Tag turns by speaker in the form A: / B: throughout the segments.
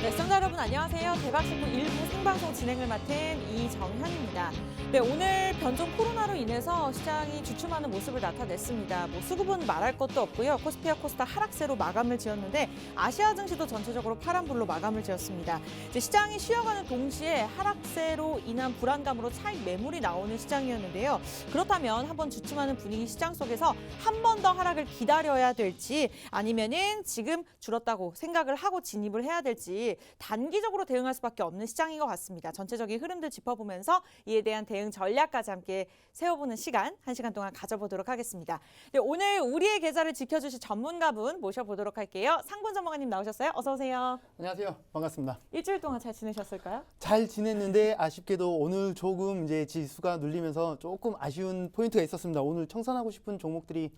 A: 네, 시청자 여러분 안녕하세요. 대박식구 1부 생방송 진행을 맡은 이정현입니다. 네, 오늘 변종 코로나로 인해서 시장이 주춤하는 모습을 나타냈습니다. 수급은 말할 것도 없고요. 코스피와 코스닥 하락세로 마감을 지었는데 아시아 증시도 전체적으로 파란불로 마감을 지었습니다. 이제 시장이 쉬어가는 동시에 하락세로 인한 불안감으로 차익 매물이 나오는 시장이었는데요. 그렇다면 한번 주춤하는 분위기 시장 속에서 한 번 더 하락을 기다려야 될지 아니면은 지금 줄었다고 생각을 하고 진입을 해야 될지 단기적으로 대응할 수밖에 없는 시장인 것 같습니다. 전체적인 흐름들 짚어보면서 이에 대한 대응 전략까지 함께 세워보는 시간, 1시간 동안 가져보도록 하겠습니다. 네, 오늘 우리의 계좌를 지켜주실 전문가분 모셔보도록 할게요. 상군 전문가님 나오셨어요? 어서 오세요.
B: 안녕하세요. 반갑습니다.
A: 일주일 동안 잘 지내셨을까요?
B: 잘 지냈는데 아쉽게도 오늘 조금 이제 지수가 눌리면서 조금 아쉬운 포인트가 있었습니다. 오늘 청산하고 싶은 종목들이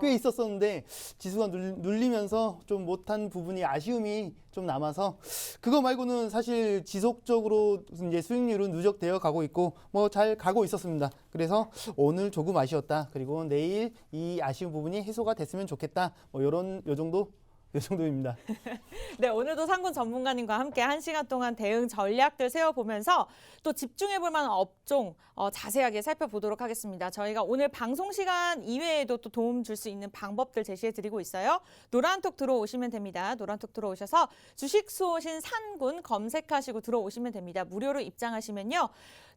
B: 꽤 있었었는데 지수가 눌리면서 좀 못한 부분이 아쉬움이 좀 남아서 그거 말고는 사실 지속적으로 이제 수익률은 누적되어 가고 있고 뭐 잘 가고 있었습니다. 그래서 오늘 조금 아쉬웠다. 그리고 내일 이 아쉬운 부분이 해소가 됐으면 좋겠다. 뭐 요 정도입니다.
A: 네, 오늘도 상군 전문가님과 함께 1시간 동안 대응 전략들 세워보면서 또 집중해볼 만한 업종 자세하게 살펴보도록 하겠습니다. 저희가 오늘 방송 시간 이외에도 또 도움 줄 수 있는 방법들 제시해드리고 있어요. 노란톡 들어오시면 됩니다. 노란톡 들어오셔서 주식 수호신 상군 검색하시고 들어오시면 됩니다. 무료로 입장하시면요.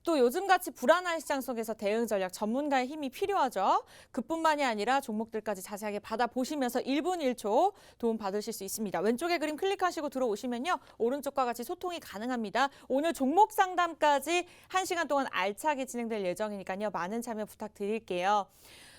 A: 또 요즘같이 불안한 시장 속에서 대응 전략 전문가의 힘이 필요하죠. 그뿐만이 아니라 종목들까지 자세하게 받아보시면서 1분 1초 도움 받으실 수 있습니다. 왼쪽에 그림 클릭하시고 들어오시면요. 오른쪽과 같이 소통이 가능합니다. 오늘 종목 상담까지 1시간 동안 알차게 진행될 예정이니까요. 많은 참여 부탁드릴게요.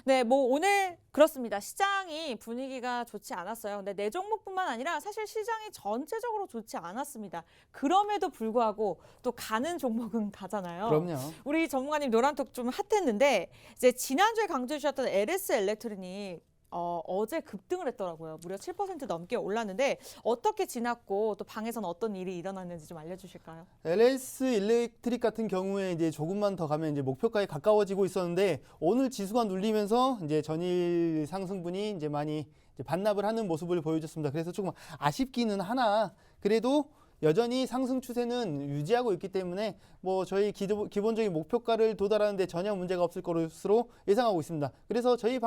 A: 네, 오늘 그렇습니다. 시장이 분위기가 좋지 않았어요. 근데 내 종목뿐만 아니라 사실 시장이 전체적으로 좋지 않았습니다. 그럼에도 불구하고 또 가는 종목은 가잖아요.
B: 그럼요.
A: 우리 전문가님 노란톡 좀 핫했는데 이제 지난주에 강조해 주셨던 LS 일렉트릭이 어제 급등을 했더라고요. 무려 7% 넘게 올랐는데 어떻게 지났고 또 방에서는 어떤 일이 일어났는지 좀 알려주실까요?
B: LS 일렉트릭 같은 경우에 이제 조금만 더 가면 이제 목표가에 가까워지고 있었는데 오늘 지수가 눌리면서 이제 전일 상승분이 이제 많이 이제 반납을 하는 모습을 보여줬습니다. 그래서 조금 아쉽기는 하나 그래도 여전히 상승 추세는 유지하고 있기 때문에 뭐 저희 기본적인 목표가를 도달하는데 전혀 문제가 없을 것으로 예상하고 있습니다. 그래서 저희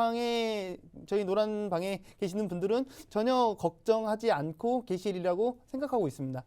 B: 노란 방에 계시는 분들은 전혀 걱정하지 않고 계시리라고 생각하고 있습니다.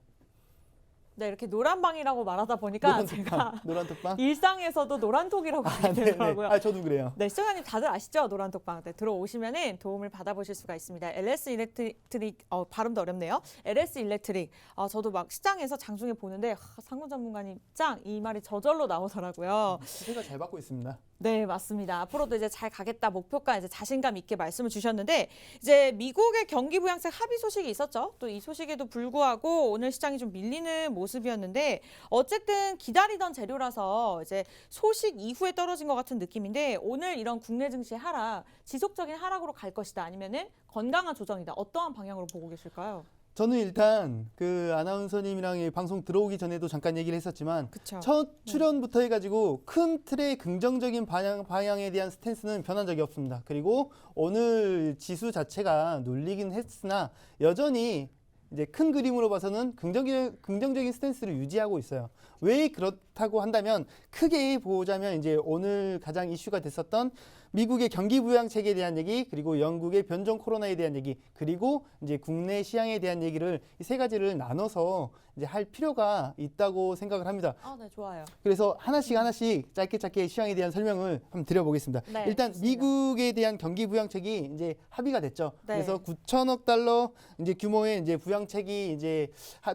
A: 네, 이렇게 노란방이라고 말하다 보니까 제가
B: 노란톡방?
A: 일상에서도 노란톡이라고 부르더라고요.
B: 아, 저도 그래요.
A: 네, 시청자님 다들 아시죠? 노란톡방. 네, 들어오시면은 도움을 받아보실 수가 있습니다. LS 일렉트릭, 발음도 어렵네요. LS 일렉트릭. 저도 막 시장에서 장중에 보는데 상군 전문가님 짱! 이 말이 저절로 나오더라고요.
B: 추세가 잘 받고 있습니다.
A: 네, 맞습니다. 앞으로도 이제 잘 가겠다 목표가 이제 자신감 있게 말씀을 주셨는데 이제 미국의 경기 부양책 합의 소식이 있었죠. 또 이 소식에도 불구하고 오늘 시장이 좀 밀리는 모습이었는데 어쨌든 기다리던 재료라서 이제 소식 이후에 떨어진 것 같은 느낌인데 오늘 이런 국내 증시 하락 지속적인 하락으로 갈 것이다 아니면은 건강한 조정이다. 어떠한 방향으로 보고 계실까요?
B: 저는 일단 그 아나운서님이랑 이 방송 들어오기 전에도 잠깐 얘기를 했었지만
A: 그쵸.
B: 첫 출연부터 해가지고 큰 틀의 긍정적인 방향에 대한 스탠스는 변한 적이 없습니다. 그리고 오늘 지수 자체가 눌리긴 했으나 여전히 이제 큰 그림으로 봐서는 긍정적인 스탠스를 유지하고 있어요. 왜 그렇다고 한다면 크게 보자면 이제 오늘 가장 이슈가 됐었던 미국의 경기 부양책에 대한 얘기, 그리고 영국의 변종 코로나에 대한 얘기, 그리고 이제 국내 시향에 대한 얘기를 이 세 가지를 나눠서 이제 할 필요가 있다고 생각을 합니다.
A: 네, 좋아요.
B: 그래서 하나씩 짧게 시향에 대한 설명을 한번 드려보겠습니다.
A: 네,
B: 일단
A: 좋습니다.
B: 미국에 대한 경기 부양책이 이제 합의가 됐죠.
A: 네.
B: 그래서 9천억 달러 이제 규모의 이제 부양책이 이제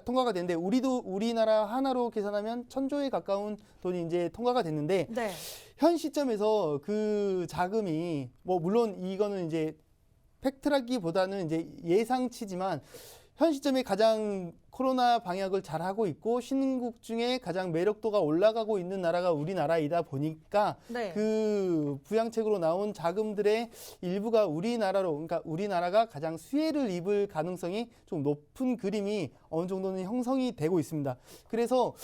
B: 통과가 됐는데 우리나라 하나로 계산하면 1,000조에 가까운 돈이 이제 통과가 됐는데
A: 네.
B: 현 시점에서 그 자금이 뭐 물론 이거는 이제 팩트라기보다는 이제 예상치지만 현 시점에 가장 코로나 방역을 잘 하고 있고 신흥국 중에 가장 매력도가 올라가고 있는 나라가 우리나라이다 보니까
A: 네.
B: 그 부양책으로 나온 자금들의 일부가 그러니까 우리나라가 가장 수혜를 입을 가능성이 좀 높은 그림이 어느 정도는 형성이 되고 있습니다. 그래서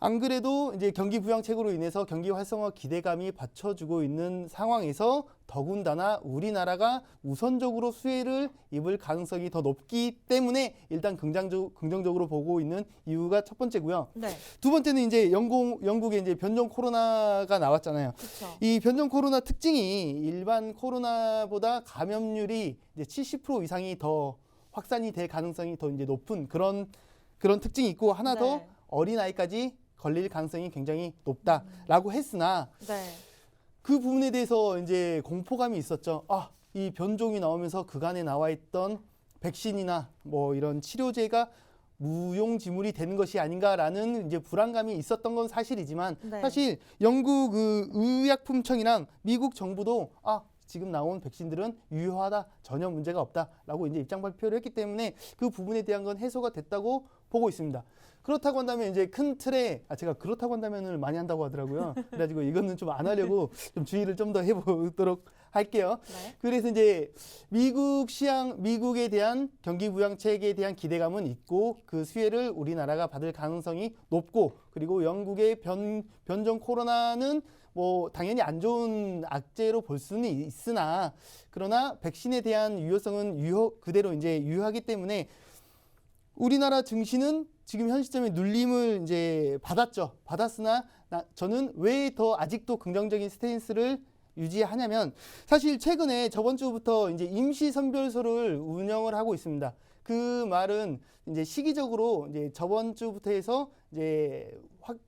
B: 안 그래도 이제 경기 부양책으로 인해서 경기 활성화 기대감이 받쳐주고 있는 상황에서 더군다나 우리나라가 우선적으로 수혜를 입을 가능성이 더 높기 때문에 일단 긍정적으로 보고 있는 이유가 첫 번째고요.
A: 네.
B: 두 번째는 이제 영국에 이제 변종 코로나가 나왔잖아요.
A: 그렇죠.
B: 이 변종 코로나 특징이 일반 코로나보다 감염률이 이제 70% 이상이 더 확산이 될 가능성이 더 이제 높은 그런 특징이 있고 하나 더
A: 네.
B: 어린아이까지 걸릴 가능성이 굉장히 높다라고 했으나
A: 네.
B: 그 부분에 대해서 이제 공포감이 있었죠. 이 변종이 나오면서 그간에 나와 있던 백신이나 뭐 이런 치료제가 무용지물이 되는 것이 아닌가라는 이제 불안감이 있었던 건 사실이지만
A: 네.
B: 사실 영국 그 의약품청이랑 미국 정부도 지금 나온 백신들은 유효하다, 전혀 문제가 없다라고 이제 입장 발표를 했기 때문에 그 부분에 대한 건 해소가 됐다고 보고 있습니다. 그렇다고 한다면 이제 큰 틀에 제가 그렇다고 한다면을 많이 한다고 하더라고요. 그래가지고 이거는 좀 안 하려고 좀 주의를 좀 더 해보도록 할게요.
A: 네.
B: 그래서 이제 미국에 대한 경기 부양책에 대한 기대감은 있고 그 수혜를 우리나라가 받을 가능성이 높고 그리고 영국의 변종 코로나는 뭐 당연히 안 좋은 악재로 볼 수는 있으나 그러나 백신에 대한 유효성은 그대로 이제 유효하기 때문에 우리나라 증시는 지금 현 시점에 눌림을 이제 받았으나 저는 왜 더 아직도 긍정적인 스탠스를 유지하냐면 사실 최근에 저번 주부터 이제 임시 선별소를 운영을 하고 있습니다. 그 말은 이제 시기적으로 이제 저번 주부터 해서 이제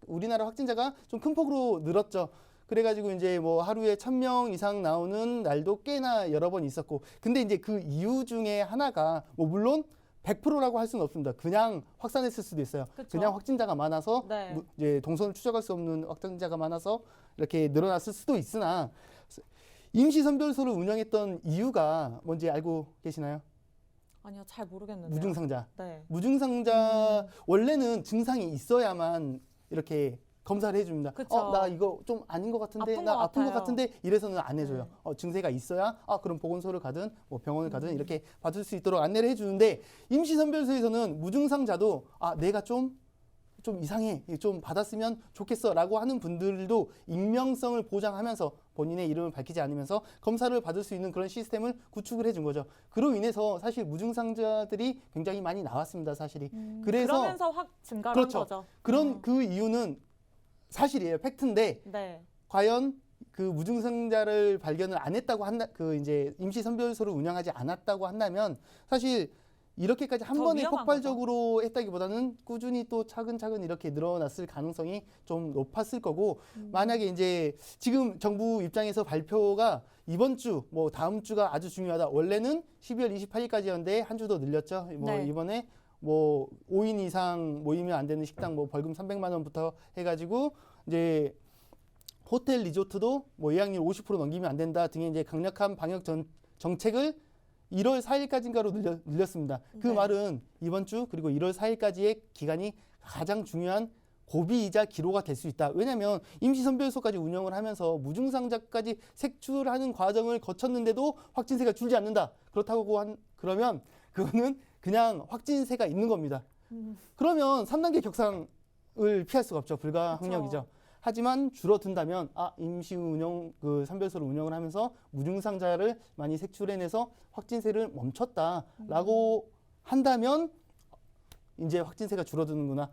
B: 우리나라 확진자가 좀 큰 폭으로 늘었죠. 그래가지고 이제 뭐 하루에 1000명 이상 나오는 날도 꽤나 여러 번 있었고, 근데 이제 그 이유 중에 하나가 뭐 물론 100%라고 할 수는 없습니다. 그냥 확산했을 수도 있어요.
A: 그쵸.
B: 그냥 확진자가 많아서
A: 네.
B: 이제 동선을 추적할 수 없는 확진자가 많아서 이렇게 늘어났을 수도 있으나 임시 선별소를 운영했던 이유가 뭔지 알고 계시나요?
A: 아니요, 잘 모르겠는데요.
B: 무증상자.
A: 네.
B: 무증상자 원래는 증상이 있어야만 이렇게 검사를 해줍니다.
A: 그쵸.
B: 나 이거 좀 아닌 것 같은데,
A: 아픈
B: 나
A: 것
B: 아픈 것
A: 같아요.
B: 같은데 이래서는 안 해줘요. 증세가 있어야 그럼 보건소를 가든 뭐 병원을 가든 이렇게 받을 수 있도록 안내를 해주는데 임시선별소에서는 무증상자도 내가 좀 이상해, 좀 받았으면 좋겠어라고 하는 분들도 익명성을 보장하면서 본인의 이름을 밝히지 않으면서 검사를 받을 수 있는 그런 시스템을 구축을 해준 거죠. 그로 인해서 사실 무증상자들이 굉장히 많이 나왔습니다, 사실이. 그래서
A: 그러면서 확 증가한
B: 그렇죠.
A: 거죠.
B: 그 이유는 사실이에요, 팩트인데
A: 네.
B: 과연 그 무증상자를 발견을 안 했다고 그 이제 임시 선별소를 운영하지 않았다고 한다면 사실 이렇게까지 한
A: 더
B: 번에
A: 위험한
B: 폭발적으로 했다기보다는 꾸준히 또 차근차근 이렇게 늘어났을 가능성이 좀 높았을 거고 만약에 이제 지금 정부 입장에서 발표가 이번 주, 뭐 다음 주가 아주 중요하다. 원래는 12월 28일까지였는데 한 주 더 늘렸죠. 뭐
A: 네.
B: 이번에 뭐 5인 이상 모이면 안 되는 식당 뭐 벌금 300만 원부터 해가지고 이제 호텔 리조트도 뭐 예약률 50% 넘기면 안 된다 등의 이제 강력한 방역 정책을 1월 4일까지인가로 늘렸습니다. 그
A: 네.
B: 말은 이번 주 그리고 1월 4일까지의 기간이 가장 중요한 고비이자 기로가 될 수 있다. 왜냐하면 임시선별소까지 운영을 하면서 무증상자까지 색출하는 과정을 거쳤는데도 확진세가 줄지 않는다. 그러면 그거는 그냥 확진세가 있는 겁니다. 그러면 3단계 격상을 피할 수가 없죠. 불가항력이죠. 하지만 줄어든다면 임시 운영 그 선별소를 운영을 하면서 무증상자를 많이 색출해내서 확진세를 멈췄다라고 한다면 이제 확진세가 줄어드는구나.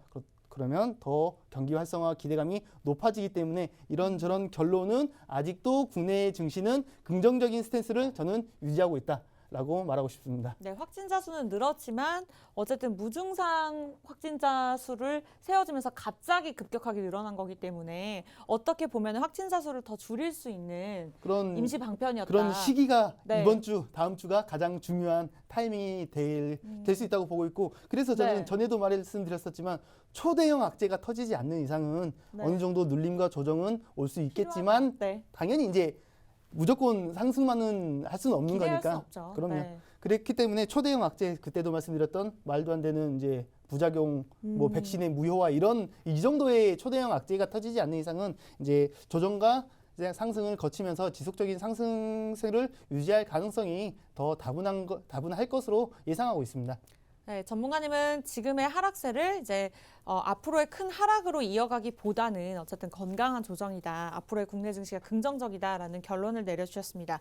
B: 그러면 더 경기 활성화 기대감이 높아지기 때문에 이런저런 결론은 아직도 국내 증시는 긍정적인 스탠스를 저는 유지하고 있다라고 말하고 싶습니다.
A: 네, 확진자 수는 늘었지만 어쨌든 무증상 확진자 수를 세워지면서 갑자기 급격하게 늘어난 거기 때문에 어떻게 보면 확진자 수를 더 줄일 수 있는
B: 그런
A: 임시 방편이었다.
B: 그런 시기가
A: 네.
B: 이번 주, 다음 주가 가장 중요한 타이밍이 될 수 있다고 보고 있고 그래서 저는
A: 네.
B: 전에도 말씀드렸었지만 초대형 악재가 터지지 않는 이상은
A: 네.
B: 어느 정도 눌림과 조정은 올 수 있겠지만
A: 네.
B: 당연히 이제 무조건 상승만은 할 수는 없는
A: 기대할
B: 거니까.
A: 수 없죠.
B: 그럼요.
A: 네.
B: 그랬기 때문에 초대형 악재 그때도 말씀드렸던 말도 안 되는 이제 부작용, 뭐 백신의 무효화 이런 이 정도의 초대형 악재가 터지지 않는 이상은 이제 조정과 이제 상승을 거치면서 지속적인 상승세를 유지할 가능성이 더 다분할 것으로 예상하고 있습니다.
A: 네, 전문가님은 지금의 하락세를 이제 앞으로의 큰 하락으로 이어가기보다는 어쨌든 건강한 조정이다. 앞으로의 국내 증시가 긍정적이다라는 결론을 내려주셨습니다.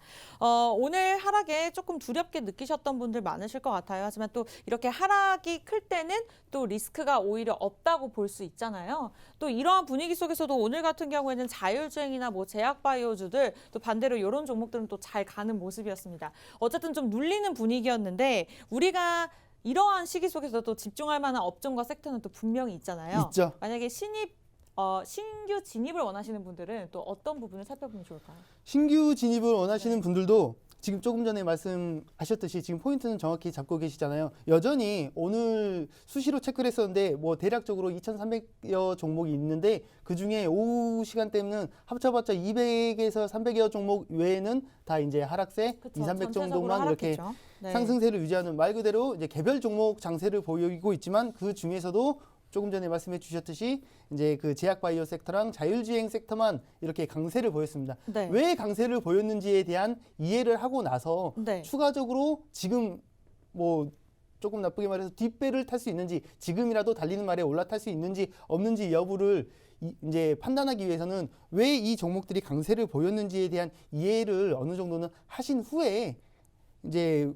A: 오늘 하락에 조금 두렵게 느끼셨던 분들 많으실 것 같아요. 하지만 또 이렇게 하락이 클 때는 또 리스크가 오히려 없다고 볼 수 있잖아요. 또 이러한 분위기 속에서도 오늘 같은 경우에는 자율주행이나 뭐 제약바이오주들 또 반대로 이런 종목들은 또 잘 가는 모습이었습니다. 어쨌든 좀 눌리는 분위기였는데 우리가 이러한 시기 속에서도 집중할 만한 업종과 섹터는 또 분명히 있잖아요.
B: 있죠.
A: 만약에 신규 진입을 원하시는 분들은 또 어떤 부분을 살펴보면 좋을까요?
B: 신규 진입을 원하시는 분들도 지금 조금 전에 말씀하셨듯이 지금 포인트는 정확히 잡고 계시잖아요. 여전히 오늘 수시로 체크를 했었는데 뭐 대략적으로 2,300여 종목이 있는데 그중에 오후 시간대는 합쳐봤자 200에서 300여 종목 외에는 다 이제 하락세,
A: 그쵸,
B: 2, 300
A: 전체적으로
B: 정도만 이렇게
A: 하락했죠. 네.
B: 상승세를 유지하는 말 그대로 이제 개별 종목 장세를 보이고 있지만 그 중에서도 조금 전에 말씀해 주셨듯이 이제 그 제약바이오 섹터랑 자율주행 섹터만 이렇게 강세를 보였습니다.
A: 네.
B: 왜 강세를 보였는지에 대한 이해를 하고 나서
A: 네.
B: 추가적으로 지금 뭐 조금 나쁘게 말해서 뒷배를 탈 수 있는지 지금이라도 달리는 말에 올라탈 수 있는지 없는지 여부를 이제 판단하기 위해서는 왜 이 종목들이 강세를 보였는지에 대한 이해를 어느 정도는 하신 후에 이제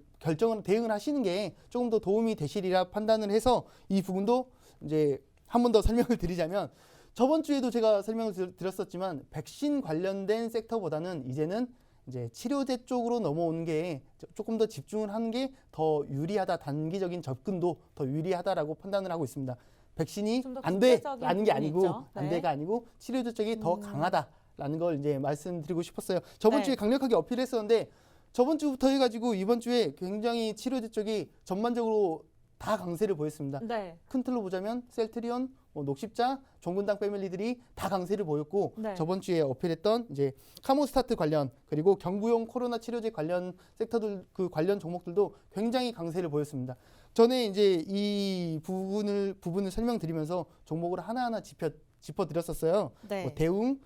B: 대응을 하시는 게 조금 더 도움이 되시리라 판단을 해서 이 부분도 이제 한 번 더 설명을 드리자면 저번 주에도 제가 설명을 드렸었지만 백신 관련된 섹터보다는 이제는 이제 치료제 쪽으로 넘어오는 게 조금 더 집중을 하는 게 더 유리하다. 단기적인 접근도 더 유리하다라고 판단을 하고 있습니다. 백신이
A: 좀더
B: 안 돼라는
A: 구체적인
B: 게
A: 부분이
B: 아니고
A: 있죠. 네.
B: 안 돼가 아니고 치료제 쪽이 더 강하다라는 걸 이제 말씀드리고 싶었어요. 저번
A: 네.
B: 주에 강력하게 어필했었는데 저번 주부터 해가지고 이번 주에 굉장히 치료제 쪽이 전반적으로 다 강세를 보였습니다.
A: 네.
B: 큰 틀로 보자면 셀트리온, 녹십자, 종근당 패밀리들이 다 강세를 보였고
A: 네.
B: 저번 주에 어필했던 이제 카모스타트 관련 그리고 경구용 코로나 치료제 관련 섹터들 그 관련 종목들도 굉장히 강세를 보였습니다. 전에 이제 이 부분을 설명드리면서 종목을 하나하나 짚어드렸었어요.
A: 네.
B: 뭐 대웅,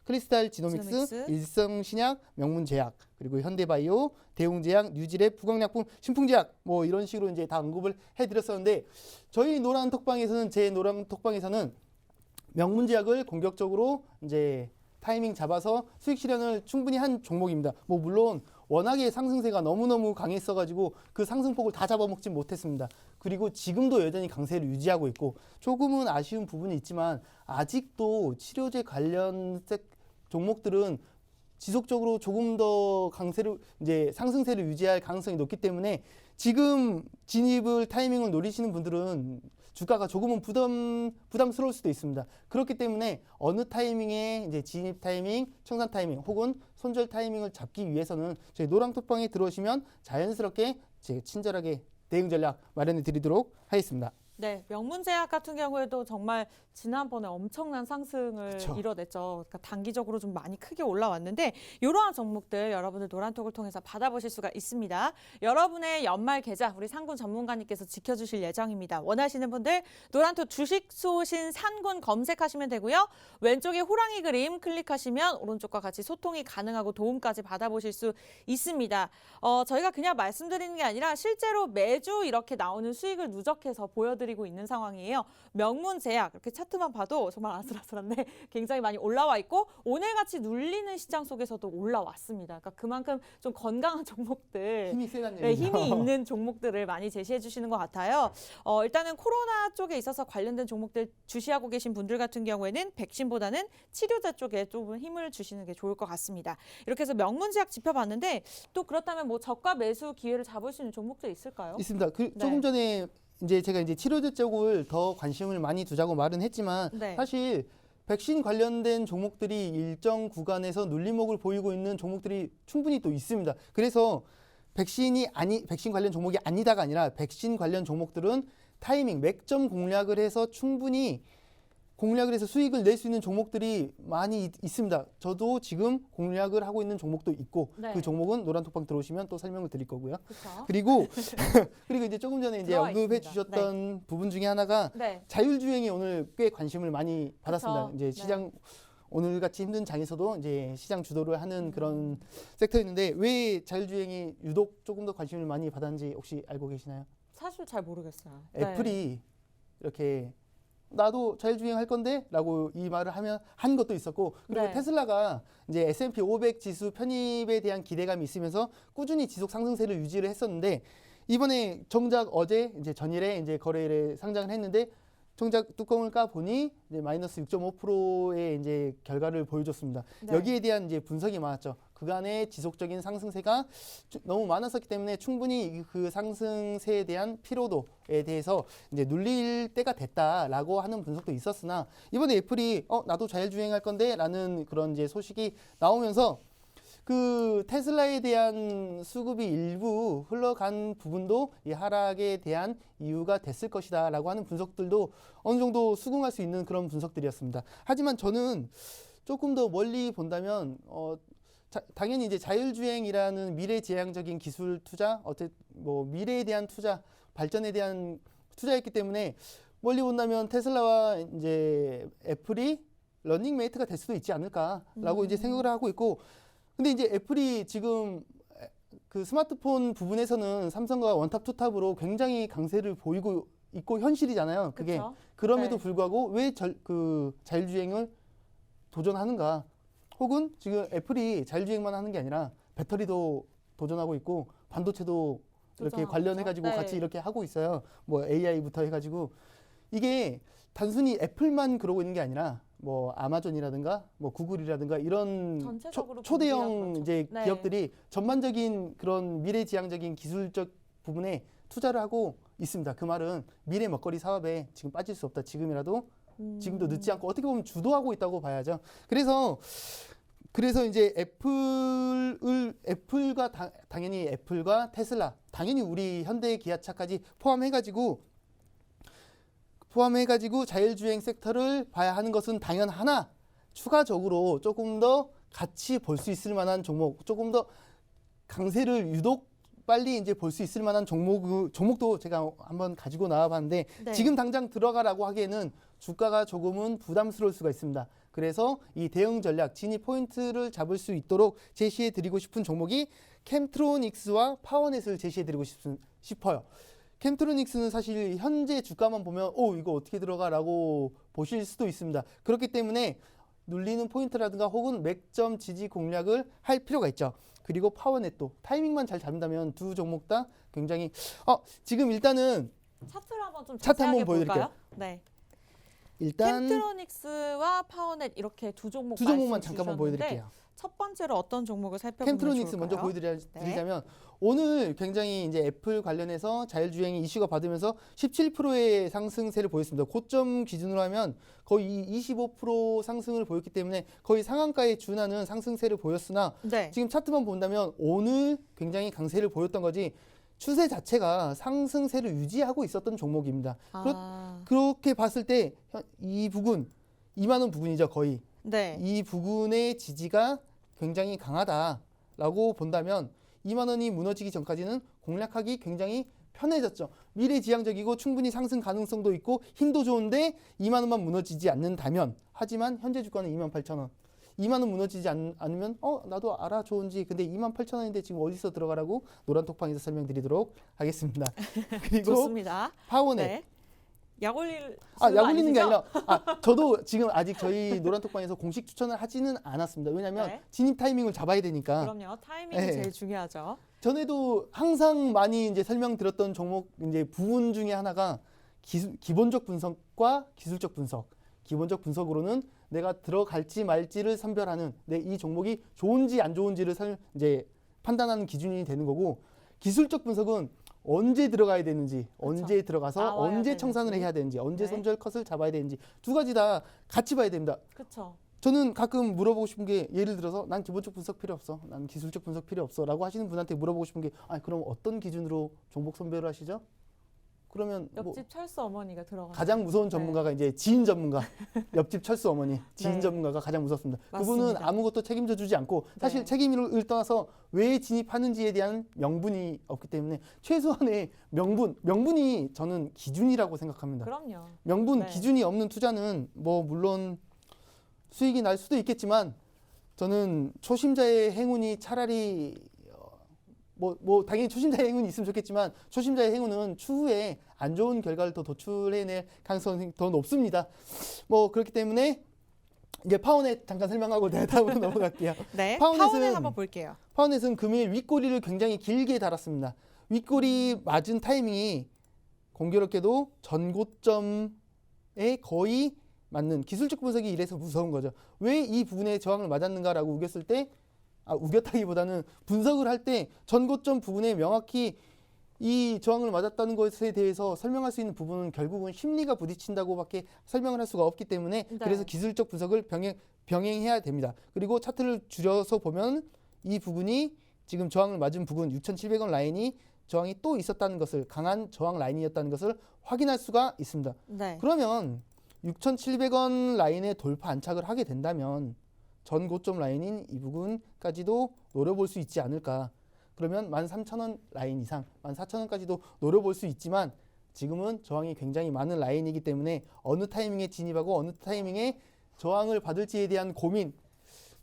B: 크리스탈 지노믹스, 일성신약, 명문제약, 그리고 현대바이오, 대웅제약, 뉴질랩, 부강약품, 신풍제약 뭐 이런 식으로 이제 다 언급을 해드렸었는데 저희 노란 톡방에서는 제 노란 톡방에서는 명문제약을 공격적으로 이제 타이밍 잡아서 수익 실현을 충분히 한 종목입니다. 뭐 물론 워낙에 상승세가 너무너무 강했어가지고 그 상승폭을 다 잡아먹진 못했습니다. 그리고 지금도 여전히 강세를 유지하고 있고 조금은 아쉬운 부분이 있지만 아직도 치료제 관련 종목들은 지속적으로 조금 더 이제 상승세를 유지할 가능성이 높기 때문에 지금 타이밍을 노리시는 분들은 주가가 조금은 부담스러울 수도 있습니다. 그렇기 때문에 어느 타이밍에 이제 진입 타이밍, 청산 타이밍 혹은 손절 타이밍을 잡기 위해서는 저희 노랑톡방에 들어오시면 자연스럽게 제 친절하게 대응 전략 마련해 드리도록 하겠습니다.
A: 네, 명문제약 같은 경우에도 정말 지난번에 엄청난 상승을
B: 그쵸.
A: 이뤄냈죠. 그러니까 단기적으로 좀 많이 크게 올라왔는데 이러한 종목들 여러분들 노란톡을 통해서 받아보실 수가 있습니다. 여러분의 연말 계좌 우리 상군 전문가님께서 지켜주실 예정입니다. 원하시는 분들 노란톡 주식 소신 상군 검색하시면 되고요. 왼쪽에 호랑이 그림 클릭하시면 오른쪽과 같이 소통이 가능하고 도움까지 받아보실 수 있습니다. 저희가 그냥 말씀드리는 게 아니라 실제로 매주 이렇게 나오는 수익을 누적해서 보여드리고 있는 상황이에요. 명문제약 이렇게 차트만 봐도 정말 아슬아슬한데 굉장히 많이 올라와 있고 오늘같이 눌리는 시장 속에서도 올라왔습니다. 그러니까 그만큼 좀 건강한 종목들,
B: 힘이 세다는
A: 네,
B: 얘기죠.
A: 힘이 있는 종목들을 많이 제시해 주시는 것 같아요. 일단은 코로나 쪽에 있어서 관련된 종목들 주시하고 계신 분들 같은 경우에는 백신보다는 치료제 쪽에 조금 힘을 주시는 게 좋을 것 같습니다. 이렇게 해서 명문제약 짚어봤는데 또 그렇다면 뭐 저가 매수 기회를 잡을 수 있는 종목들 있을까요?
B: 있습니다. 조금 전에 이제 제가 이제 치료제 쪽을 더 관심을 많이 두자고 말은 했지만
A: 네.
B: 사실 백신 관련된 종목들이 일정 구간에서 눌림목을 보이고 있는 종목들이 충분히 또 있습니다. 그래서 백신 관련 종목이 아니다가 아니라 백신 관련 종목들은 타이밍, 맥점 공략을 해서 충분히 공략을 해서 수익을 낼 수 있는 종목들이 많이 있습니다. 저도 지금 공략을 하고 있는 종목도 있고
A: 네.
B: 그 종목은 노란톡방 들어오시면 또 설명을 드릴 거고요.
A: 그렇죠.
B: 그리고 이제 조금 전에 이제
A: 들어와
B: 언급해
A: 있습니다.
B: 주셨던 부분 중에 하나가
A: 네.
B: 자율주행이 오늘 꽤 관심을 많이 받았습니다.
A: 그쵸.
B: 이제
A: 네.
B: 시장 오늘 같이 힘든 장에서도 이제 시장 주도를 하는 그런 섹터였는데 왜 자율주행이 유독 조금 더 관심을 많이 받았는지 혹시 알고 계시나요?
A: 사실 잘 모르겠어요. 네.
B: 애플이 이렇게 나도 자율주행 할 건데 라고 이 말을 한 것도 있었고, 그리고
A: 네.
B: 테슬라가 이제 S&P 500 지수 편입에 대한 기대감이 있으면서 꾸준히 지속 상승세를 유지를 했었는데, 이번에 정작 어제 이제 전일에 이제 거래일에 상장을 했는데 정작 뚜껑을 까 보니 이제 마이너스 6.5%의 이제 결과를 보여줬습니다.
A: 네.
B: 여기에 대한 이제 분석이 많았죠. 그간의 지속적인 상승세가 너무 많았었기 때문에 충분히 그 상승세에 대한 피로도에 대해서 이제 눌릴 때가 됐다라고 하는 분석도 있었으나, 이번에 애플이 나도 자율주행할 건데라는 그런 이제 소식이 나오면서 그 테슬라에 대한 수급이 일부 흘러간 부분도 이 하락에 대한 이유가 됐을 것이다라고 하는 분석들도 어느 정도 수긍할 수 있는 그런 분석들이었습니다. 하지만 저는 조금 더 멀리 본다면 당연히 이제 자율주행이라는 미래지향적인 기술 투자, 뭐 미래에 대한 투자, 발전에 대한 투자였기 때문에 멀리 본다면 테슬라와 이제 애플이 런닝메이트가 될 수도 있지 않을까라고 이제 생각을 하고 있고, 근데 이제 애플이 지금 그 스마트폰 부분에서는 삼성과 원탑 투탑으로 굉장히 강세를 보이고 있고 현실이잖아요. 그게
A: 그쵸?
B: 그럼에도
A: 네.
B: 불구하고 왜 그 자율주행을 도전하는가? 혹은 지금 애플이 자율주행만 하는 게 아니라 배터리도 도전하고 있고 반도체도 이렇게
A: 도전하고
B: 관련해가지고
A: 있죠. 네.
B: 같이 이렇게 하고 있어요. 뭐 AI부터 해가지고 이게 단순히 애플만 그러고 있는 게 아니라 뭐 아마존이라든가 뭐 구글이라든가 이런
A: 전체적으로
B: 초대형
A: 분위기가 그렇죠.
B: 이제
A: 네.
B: 기업들이 전반적인 그런 미래지향적인 기술적 부분에 투자를 하고 있습니다. 그 말은 미래 먹거리 사업에 지금 빠질 수 없다. 지금이라도 지금도 늦지 않고 어떻게 보면 주도하고 있다고 봐야죠. 그래서 이제 애플과 당연히 애플과 테슬라, 당연히 우리 현대 기아차까지 포함해가지고 자율주행 섹터를 봐야 하는 것은 당연하나, 추가적으로 조금 더 같이 볼 수 있을 만한 종목, 조금 더 강세를 유독 빨리 이제 볼 수 있을 만한 종목도 제가 한번 가지고 나와봤는데,
A: 네.
B: 지금 당장 들어가라고 하기에는 주가가 조금은 부담스러울 수가 있습니다. 그래서 이 대응 전략, 진입 포인트를 잡을 수 있도록 제시해드리고 싶은 종목이 캠트로닉스와 파워넷을 제시해드리고 싶어요. 캠트로닉스는 사실 현재 주가만 보면 이거 어떻게 들어가라고 보실 수도 있습니다. 그렇기 때문에 눌리는 포인트라든가 혹은 맥점 지지 공략을 할 필요가 있죠. 그리고 파워넷도 타이밍만 잘 잡는다면 두 종목 다 굉장히 지금 일단은
A: 차트를 한번 좀
B: 차트
A: 자세하게
B: 한번 보여드릴게요.
A: 볼까요? 네.
B: 일단
A: 캠트로닉스와 파워넷 이렇게 두 종목
B: 두 종목만
A: 말씀
B: 잠깐만
A: 주셨는데
B: 보여드릴게요.
A: 첫 번째로 어떤 종목을 살펴보면
B: 캠트로닉스
A: 좋을까요?
B: 먼저 보여드리자면 오늘 굉장히 이제 애플 관련해서 자율주행이 이슈가 받으면서 17%의 상승세를 보였습니다. 고점 기준으로 하면 거의 25% 상승을 보였기 때문에 거의 상한가에 준하는 상승세를 보였으나,
A: 네.
B: 지금 차트만 본다면 오늘 굉장히 강세를 보였던 거지 추세 자체가 상승세를 유지하고 있었던 종목입니다. 그렇게 봤을 때 이 부분 2만 원 부분이죠. 거의
A: 네.
B: 이 부분의 지지가 굉장히 강하다라고 본다면 2만 원이 무너지기 전까지는 공략하기 굉장히 편해졌죠. 미래지향적이고 충분히 상승 가능성도 있고 힘도 좋은데 2만 원만 무너지지 않는다면, 하지만 현재 주가는 28,000원. 2만 원 무너지지 않으면 나도 알아 좋은지, 근데 28,000원인데 지금 어디서 들어가라고 노란톡방에서 설명드리도록 하겠습니다. 그리고
A: 좋습니다.
B: 파워넷.
A: 네. 약 올릴
B: 약 올리는 게 아니라 저도 지금 아직 저희 노란톡방에서 공식 추천을 하지는 않았습니다. 왜냐하면
A: 네.
B: 진입 타이밍을 잡아야 되니까.
A: 그럼요. 타이밍이
B: 네.
A: 제일 중요하죠.
B: 전에도 항상 많이 이제 설명드렸던 종목 이제 부분 중에 하나가 기본적 분석과 기술적 분석. 기본적 분석으로는 내가 들어갈지 말지를 선별하는, 이 종목이 좋은지 안 좋은지를 이제 판단하는 기준이 되는 거고, 기술적 분석은 언제 들어가야 되는지, 언제 들어가서 언제 청산을 해야 되는지, 언제
A: 네.
B: 손절 컷을 잡아야 되는지 두 가지 다 같이 봐야 됩니다.
A: 그렇죠.
B: 저는 가끔 물어보고 싶은 게, 예를 들어서 난 기본적 분석 필요 없어, 난 기술적 분석 필요 없어 라고 하시는 분한테 물어보고 싶은 게, 그럼 어떤 기준으로 종목 선별을 하시죠? 그러면
A: 옆집 철수 어머니가 들어가는
B: 가장 무서운 전문가가 이제 지인 전문가, 옆집 철수 어머니, 지인
A: 네.
B: 전문가가 가장 무섭습니다.
A: 맞습니다.
B: 그분은 아무것도 책임져 주지 않고, 사실
A: 네.
B: 책임을 떠나서 왜 진입하는지에 대한 명분이 없기 때문에 최소한의 명분이 저는 기준이라고 생각합니다.
A: 그럼요.
B: 명분,
A: 네.
B: 기준이 없는 투자는 뭐 물론 수익이 날 수도 있겠지만, 저는 초심자의 행운이 차라리 뭐 당연히 초심자의 행운이 있으면 좋겠지만 초심자의 행운은 추후에 안 좋은 결과를 더 도출해낼 가능성이 더 높습니다. 뭐 그렇기 때문에 이제 파워넷 잠깐 설명하고 네, 다음으로 넘어갈게요.
A: 네,
B: 파워넷은-
A: 파워넷 한번 볼게요.
B: 파워넷은 금일 윗꼬리를 굉장히 길게 달았습니다. 윗꼬리 맞은 타이밍이 공교롭게도 전고점에 거의 맞는 기술적 분석이 이래서 무서운 거죠. 왜 이 부분에 저항을 맞았는가라고 우겼을 때 우겼다기보다는 분석을 할 때 전고점 부분에 명확히 이 저항을 맞았다는 것에 대해서 설명할 수 있는 부분은 결국은 심리가 부딪힌다고밖에 설명을 할 수가 없기 때문에
A: 네.
B: 그래서 기술적 분석을 병행해야 됩니다. 그리고 차트를 줄여서 보면 이 부분이 지금 저항을 맞은 부분 6,700원 라인이 저항이 또 있었다는 것을 강한 저항 라인이었다는 것을 확인할 수가 있습니다.
A: 네.
B: 그러면 6,700원 라인에 돌파 안착을 하게 된다면 전 고점 라인인 이 부분까지도 노려볼 수 있지 않을까. 그러면 13,000원 라인 이상, 14,000원까지도 노려볼 수 있지만 지금은 저항이 굉장히 많은 라인이기 때문에 어느 타이밍에 진입하고 어느 타이밍에 저항을 받을지에 대한 고민,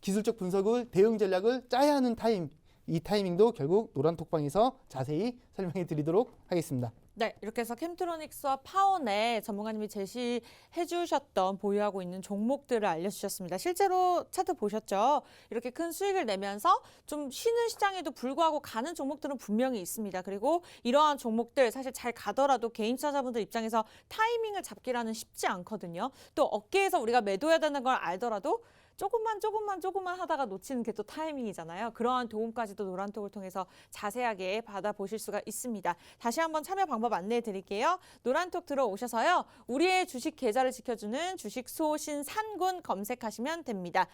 B: 기술적 분석을 대응 전략을 짜야 하는 타임, 이 타이밍도 결국 노란톡방에서 자세히 설명해 드리도록 하겠습니다.
A: 네, 이렇게 해서 캠트로닉스와 파워넷 전문가님이 제시해 주셨던 보유하고 있는 종목들을 알려주셨습니다. 실제로 차트 보셨죠? 이렇게 큰 수익을 내면서 좀 쉬는 시장에도 불구하고 가는 종목들은 분명히 있습니다. 그리고 이러한 종목들 사실 잘 가더라도 개인 투자자분들 입장에서 타이밍을 잡기라는 쉽지 않거든요. 또 어깨에서 우리가 매도해야 되는 걸 알더라도 조금만 하다가 놓치는 게 또 타이밍이잖아요. 그러한 도움까지도 노란톡을 통해서 자세하게 받아보실 수가 있습니다. 다시 한번 참여 방법 안내해 드릴게요. 노란톡 들어오셔서요. 우리의 주식 계좌를 지켜주는 주식소신산군 검색하시면 됩니다.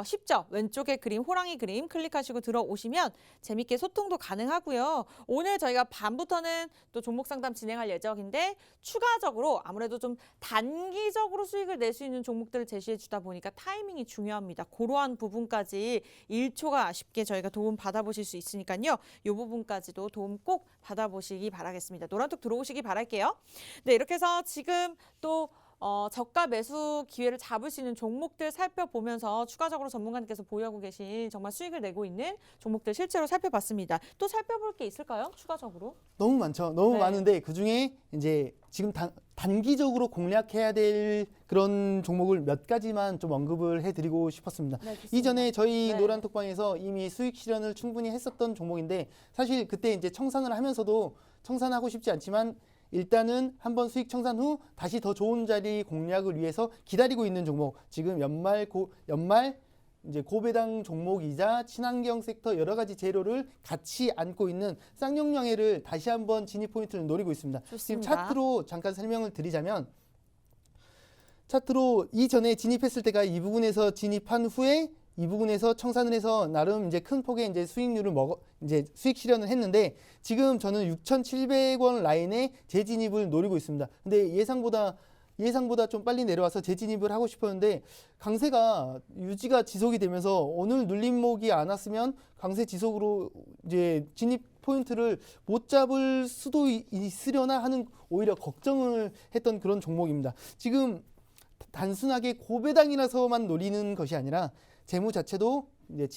A: 쉽죠? 왼쪽에 그림, 호랑이 그림 클릭하시고 들어오시면 재밌게 소통도 가능하고요. 오늘 저희가 밤부터는 또 종목 상담 진행할 예정인데 추가적으로 아무래도 좀 단기적으로 수익을 낼 수 있는 종목들을 제시해 주다 보니까 타이밍이 중요합니다. 그러한 부분까지 1초가 아쉽게 저희가 도움 받아보실 수 있으니까요. 이 부분까지도 도움 꼭 받아보시기 바라겠습니다. 노란톡 들어오시기 바랄게요. 네, 이렇게 해서 지금 또 저가 매수 기회를 잡을 수 있는 종목들 살펴보면서 추가적으로 전문가님께서 보유하고 계신 정말 수익을 내고 있는 종목들 실제로 살펴봤습니다. 또 살펴볼 게 있을까요? 추가적으로?
B: 너무 많죠. 너무
A: 네.
B: 많은데 그중에 이제 지금 단기적으로 공략해야 될 그런 종목을 몇 가지만 좀 언급을 해드리고 싶었습니다.
A: 네, 좋습니다.
B: 이전에 저희
A: 네.
B: 노란톡방에서 이미 수익 실현을 충분히 했었던 종목인데 사실 그때 이제 청산을 하면서도 청산하고 싶지 않지만 일단은 한번 수익 청산 후 다시 더 좋은 자리 공략을 위해서 기다리고 있는 종목. 지금 연말 이제 고배당 종목이자 친환경 섹터 여러 가지 재료를 같이 안고 있는 쌍용양해를 다시 한번 진입 포인트를 노리고 있습니다. 지금
A: 좋습니다.
B: 차트로 잠깐 설명을 드리자면 차트로 이전에 진입했을 때가 이 부분에서 진입한 후에 이 부분에서 청산을 해서 나름 이제 큰 폭의 이제 수익률을 이제 수익 실현을 했는데 지금 저는 6,700원 라인에 재진입을 노리고 있습니다. 근데 예상보다 좀 빨리 내려와서 재진입을 하고 싶었는데 강세가 유지가 지속이 되면서 오늘 눌림목이 안 왔으면 강세 지속으로 이제 진입 포인트를 못 잡을 수도 있으려나 하는 오히려 걱정을 했던 그런 종목입니다. 지금 단순하게 고배당이라서만 노리는 것이 아니라 재무 자체도 이제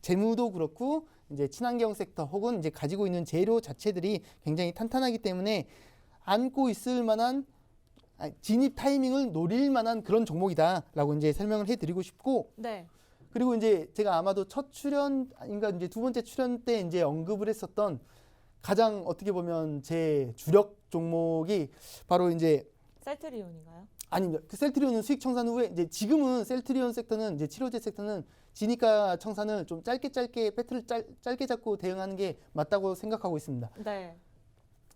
B: 재무도 그렇고 이제 친환경 섹터 혹은 이제 가지고 있는 재료 자체들이 굉장히 탄탄하기 때문에 안고 있을 만한 진입 타이밍을 노릴 만한 그런 종목이다라고 이제 설명을 해드리고 싶고
A: 네.
B: 그리고 이제 제가 아마도 첫 출연인가 이제 두 번째 출연 때 이제 언급을 했었던 가장 어떻게 보면 제 주력 종목이 바로 이제
A: 셀트리온인가요?
B: 아닙니다. 그 셀트리온은 수익 청산 후에 이제 지금은 셀트리온 섹터는 이제 치료제 섹터는 진입가 청산을 좀 짧게 배틀을 짧게 잡고 대응하는 게 맞다고 생각하고 있습니다.
A: 네.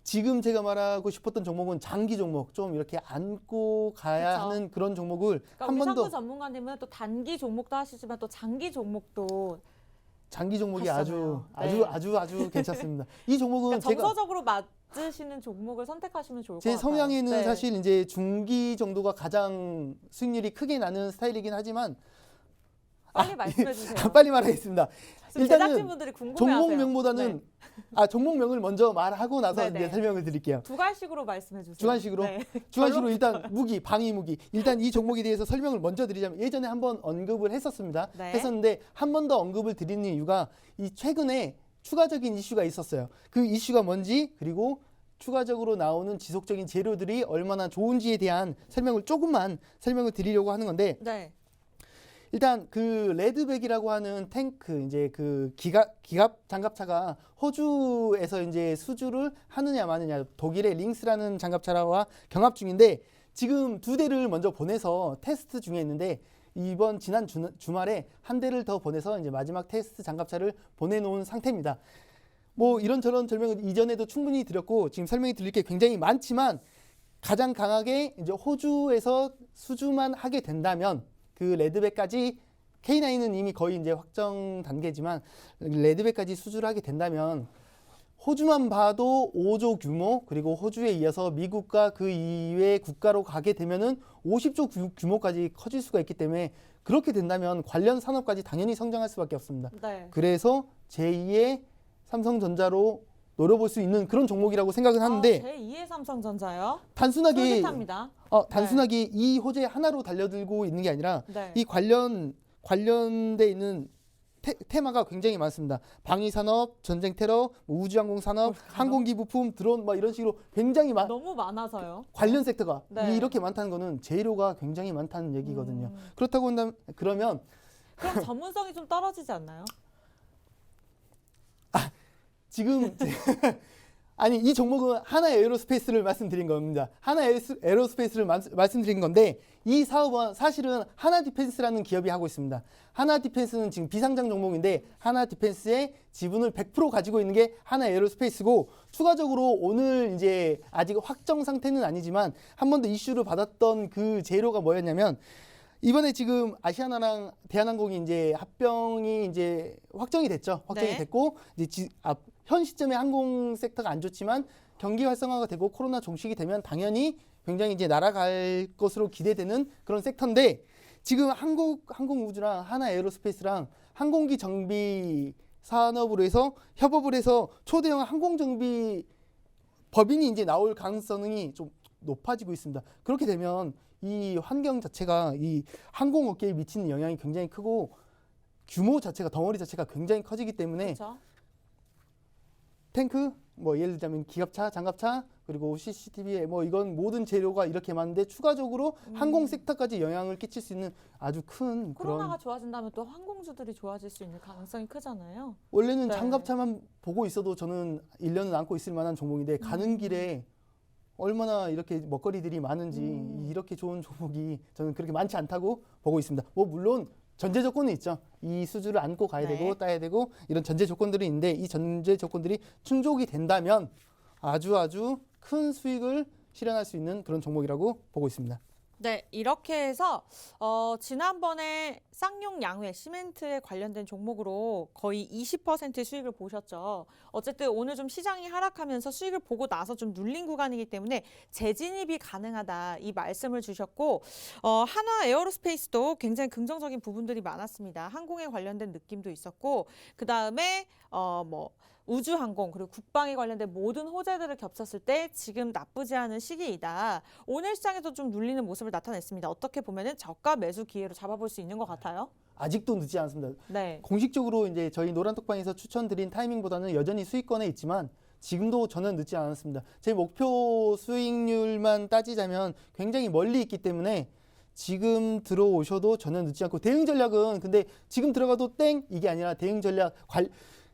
B: 지금 제가 말하고 싶었던 종목은 장기 종목 좀 이렇게 안고 가야
A: 그쵸.
B: 하는 그런 종목을
A: 그러니까
B: 한
A: 우리
B: 번
A: 상구
B: 더
A: 전문가님은 또 단기 종목도 하시지만 또 장기 종목도
B: 장기 종목이
A: 하시잖아요. 네.
B: 아주 괜찮습니다. 이 종목은
A: 그러니까
B: 제가
A: 정서적으로 맞으시는 종목을 선택하시면 좋을 것 같아요.
B: 제 성향에는
A: 네.
B: 사실 이제 중기 정도가 가장 수익률이 크게 나는 스타일이긴 하지만
A: 빨리 말씀해 주세요.
B: 빨리 말하겠습니다.
A: 지금 제작진분들이 궁금해하세요.
B: 종목명보다는 종목명을 먼저 말하고 나서
A: 네네.
B: 이제 설명을 드릴게요.
A: 주관식으로 말씀해 주세요.
B: 주관식으로?
A: 네.
B: 주관식으로 일단 방위 무기. 일단 이 종목에 대해서 설명을 먼저 드리자면 예전에 한번 언급을 했었습니다.
A: 네.
B: 했었는데 한 번 더 언급을 드리는 이유가 이 최근에 추가적인 이슈가 있었어요. 그 이슈가 뭔지 그리고 추가적으로 나오는 지속적인 재료들이 얼마나 좋은지에 대한 설명을 조금만 설명을 드리려고 하는 건데
A: 네.
B: 일단 그 레드백이라고 하는 탱크 이제 그 기갑 장갑차가 호주에서 이제 수주를 하느냐 마느냐 독일의 링스라는 장갑차와 경합 중인데 지금 2대를 먼저 보내서 테스트 중에 있는데 이번 지난 주말에 한 대를 더 보내서 이제 마지막 테스트 장갑차를 보내놓은 상태입니다. 뭐 이런저런 설명을 이전에도 충분히 드렸고 지금 설명이 드릴 게 굉장히 많지만 가장 강하게 이제 호주에서 수주만 하게 된다면 그 레드백까지 K9은 이미 거의 이제 확정 단계지만 레드백까지 수주를 하게 된다면 호주만 봐도 5조 규모 그리고 호주에 이어서 미국과 그 이외의 국가로 가게 되면은 50조 규모까지 커질 수가 있기 때문에 그렇게 된다면 관련 산업까지 당연히 성장할 수밖에 없습니다.
A: 네.
B: 그래서 제2의 삼성전자로 노려볼 수 있는 그런 종목이라고 생각은 하는데
A: 제2의 삼성전자요?
B: 단순하게
A: 솔깃합니다.
B: 단순하게 이 호재 하나로 달려들고 있는 게 아니라
A: 네.
B: 이 관련돼 있는 테마가 굉장히 많습니다. 방위산업, 전쟁 테러, 뭐 우주항공산업, 항공기 부품, 드론 막 이런 식으로 굉장히
A: 너무 많아서요.
B: 관련 섹터가
A: 네.
B: 이렇게 많다는 거는 재료가 굉장히 많다는 얘기거든요. 그렇다고 한다면 그러면
A: 그럼 전문성이 좀 떨어지지 않나요?
B: 지금 아니 이 종목은 하나 에어로스페이스를 말씀드린 겁니다. 하나 에어로스페이스를 말씀드린 건데 이 사업은 사실은 하나 디펜스라는 기업이 하고 있습니다. 하나 디펜스는 지금 비상장 종목인데 하나 디펜스의 지분을 100% 가지고 있는 게 하나 에어로스페이스고 추가적으로 오늘 이제 아직 확정 상태는 아니지만 한 번 더 이슈를 받았던 그 재료가 뭐였냐면 이번에 지금 아시아나랑 대한항공이 이제 합병이 이제 확정이 됐죠. 확정이
A: 네.
B: 됐고 이제 현 시점에 항공 섹터가 안 좋지만 경기 활성화가 되고 코로나 종식이 되면 당연히 굉장히 이제 날아갈 것으로 기대되는 그런 섹터인데 지금 항공우주랑 하나 에어로스페이스랑 항공기 정비 산업으로 해서 협업을 해서 초대형 항공 정비 법인이 이제 나올 가능성이 좀 높아지고 있습니다. 그렇게 되면 이 환경 자체가 이 항공업계에 미치는 영향이 굉장히 크고 규모 자체가 덩어리 자체가 굉장히 커지기 때문에
A: 그렇죠.
B: 탱크 뭐 예를 들자면 기갑차, 장갑차 그리고 CCTV 뭐 이건 모든 재료가 이렇게 많은데 추가적으로 항공 섹터까지 영향을 끼칠 수 있는 아주 큰
A: 코로나가
B: 그런
A: 좋아진다면 또 항공주들이 좋아질 수 있는 가능성이 크잖아요.
B: 원래는
A: 네.
B: 장갑차만 보고 있어도 저는 1년은 안고 있을 만한 종목인데 가는 길에 얼마나 이렇게 먹거리들이 많은지 이렇게 좋은 종목이 저는 그렇게 많지 않다고 보고 있습니다. 뭐 물론 전제 조건은 있죠. 이 수주를 안고 가야
A: 네.
B: 되고 따야 되고 이런 전제 조건들이 있는데 이 전제 조건들이 충족이 된다면 아주 큰 수익을 실현할 수 있는 그런 종목이라고 보고 있습니다.
A: 네, 이렇게 해서 지난번에 쌍용 양회 시멘트에 관련된 종목으로 거의 20% 수익을 보셨죠. 어쨌든 오늘 좀 시장이 하락하면서 수익을 보고 나서 좀 눌린 구간이기 때문에 재진입이 가능하다 이 말씀을 주셨고 하나 에어로스페이스도 굉장히 긍정적인 부분들이 많았습니다. 항공에 관련된 느낌도 있었고 그 다음에 뭐 우주항공 그리고 국방에 관련된 모든 호재들을 겹쳤을 때 지금 나쁘지 않은 시기이다. 오늘 시장에도 좀 눌리는 모습을 나타냈습니다. 어떻게 보면은 저가 매수 기회로 잡아볼 수 있는 것 같아요.
B: 아직도 늦지 않습니다.
A: 네.
B: 공식적으로 이제 저희 노란톡방에서 추천드린 타이밍보다는 여전히 수익권에 있지만 지금도 저는 늦지 않았습니다. 제 목표 수익률만 따지자면 굉장히 멀리 있기 때문에 지금 들어오셔도 저는 늦지 않고 대응 전략은 근데 지금 들어가도 땡 이게 아니라 대응 전략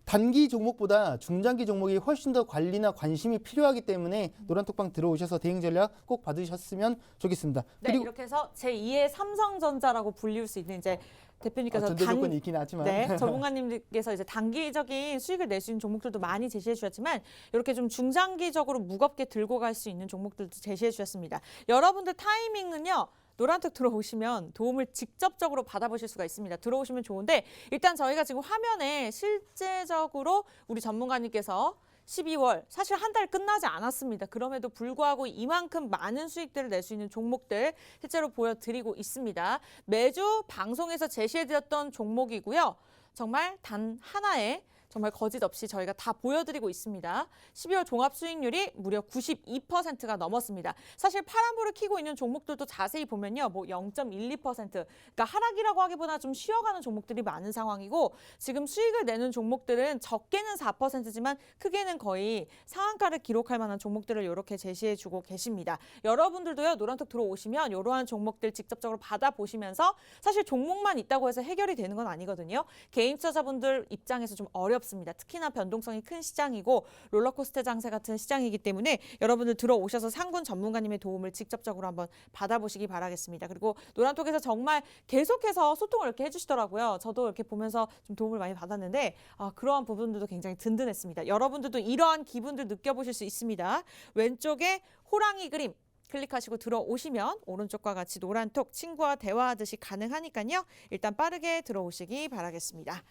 B: 단기 종목보다 중장기 종목이 훨씬 더 관리나 관심이 필요하기 때문에 노란톡방 들어오셔서 대응 전략 꼭 받으셨으면 좋겠습니다.
A: 네, 이렇게 해서 제2의 삼성전자라고 불릴 수 있는 이제 대표님께서
B: 전제 조건이 있긴 하지만
A: 네, 전문가님들께서 이제 단기적인 수익을 낼 수 있는 종목들도 많이 제시해 주셨지만 이렇게 좀 중장기적으로 무겁게 들고 갈 수 있는 종목들도 제시해 주셨습니다. 여러분들 타이밍은요. 노란톡 들어오시면 도움을 직접적으로 받아보실 수가 있습니다. 들어오시면 좋은데 일단 저희가 지금 화면에 실제적으로 우리 전문가님께서 12월 사실 한 달 끝나지 않았습니다. 그럼에도 불구하고 이만큼 많은 수익들을 낼 수 있는 종목들 실제로 보여드리고 있습니다. 매주 방송에서 제시해드렸던 종목이고요. 정말 단 하나의 정말 거짓 없이 저희가 다 보여드리고 있습니다. 12월 종합 수익률이 무려 92%가 넘었습니다. 사실 파란불을 켜고 있는 종목들도 자세히 보면요. 뭐 0.12%, 그러니까 하락이라고 하기보다 좀 쉬어가는 종목들이 많은 상황이고 지금 수익을 내는 종목들은 적게는 4%지만 크게는 거의 상한가를 기록할 만한 종목들을 이렇게 제시해주고 계십니다. 여러분들도요. 노란톡 들어오시면 이러한 종목들 직접적으로 받아보시면서 사실 종목만 있다고 해서 해결이 되는 건 아니거든요. 개인 투자자분들 입장에서 좀 어렵습니다. 특히나 변동성이 큰 시장이고 롤러코스터 장세 같은 시장이기 때문에 여러분들 들어오셔서 상군 전문가님의 도움을 직접적으로 한번 받아보시기 바라겠습니다. 그리고 노란톡에서 정말 계속해서 소통을 이렇게 해주시더라고요. 저도 이렇게 보면서 좀 도움을 많이 받았는데 그러한 부분들도 굉장히 든든했습니다. 여러분들도 이러한 기분들 느껴보실 수 있습니다. 왼쪽에 호랑이 그림 클릭하시고 들어오시면 오른쪽과 같이 노란톡 친구와 대화하듯이 가능하니까요. 일단 빠르게 들어오시기 바라겠습니다.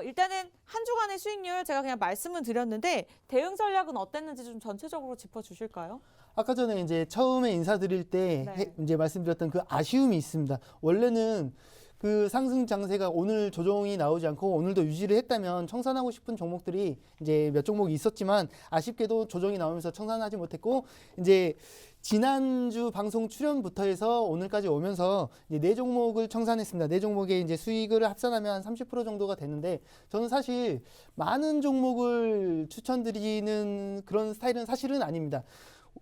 A: 일단은 한 주간의 수익률 제가 그냥 말씀을 드렸는데 대응 전략은 어땠는지 좀 전체적으로 짚어주실까요?
B: 아까 전에 이제 처음에 인사드릴 때
A: 네.
B: 이제 말씀드렸던 그 아쉬움이 있습니다. 원래는 그 상승 장세가 오늘 조정이 나오지 않고 오늘도 유지를 했다면 청산하고 싶은 종목들이 이제 몇 종목이 있었지만 아쉽게도 조정이 나오면서 청산하지 못했고 이제 지난주 방송 출연부터 해서 오늘까지 오면서 이제 네 종목을 청산했습니다. 네 종목의 이제 수익을 합산하면 한 30% 정도가 되는데 저는 사실 많은 종목을 추천드리는 그런 스타일은 사실은 아닙니다.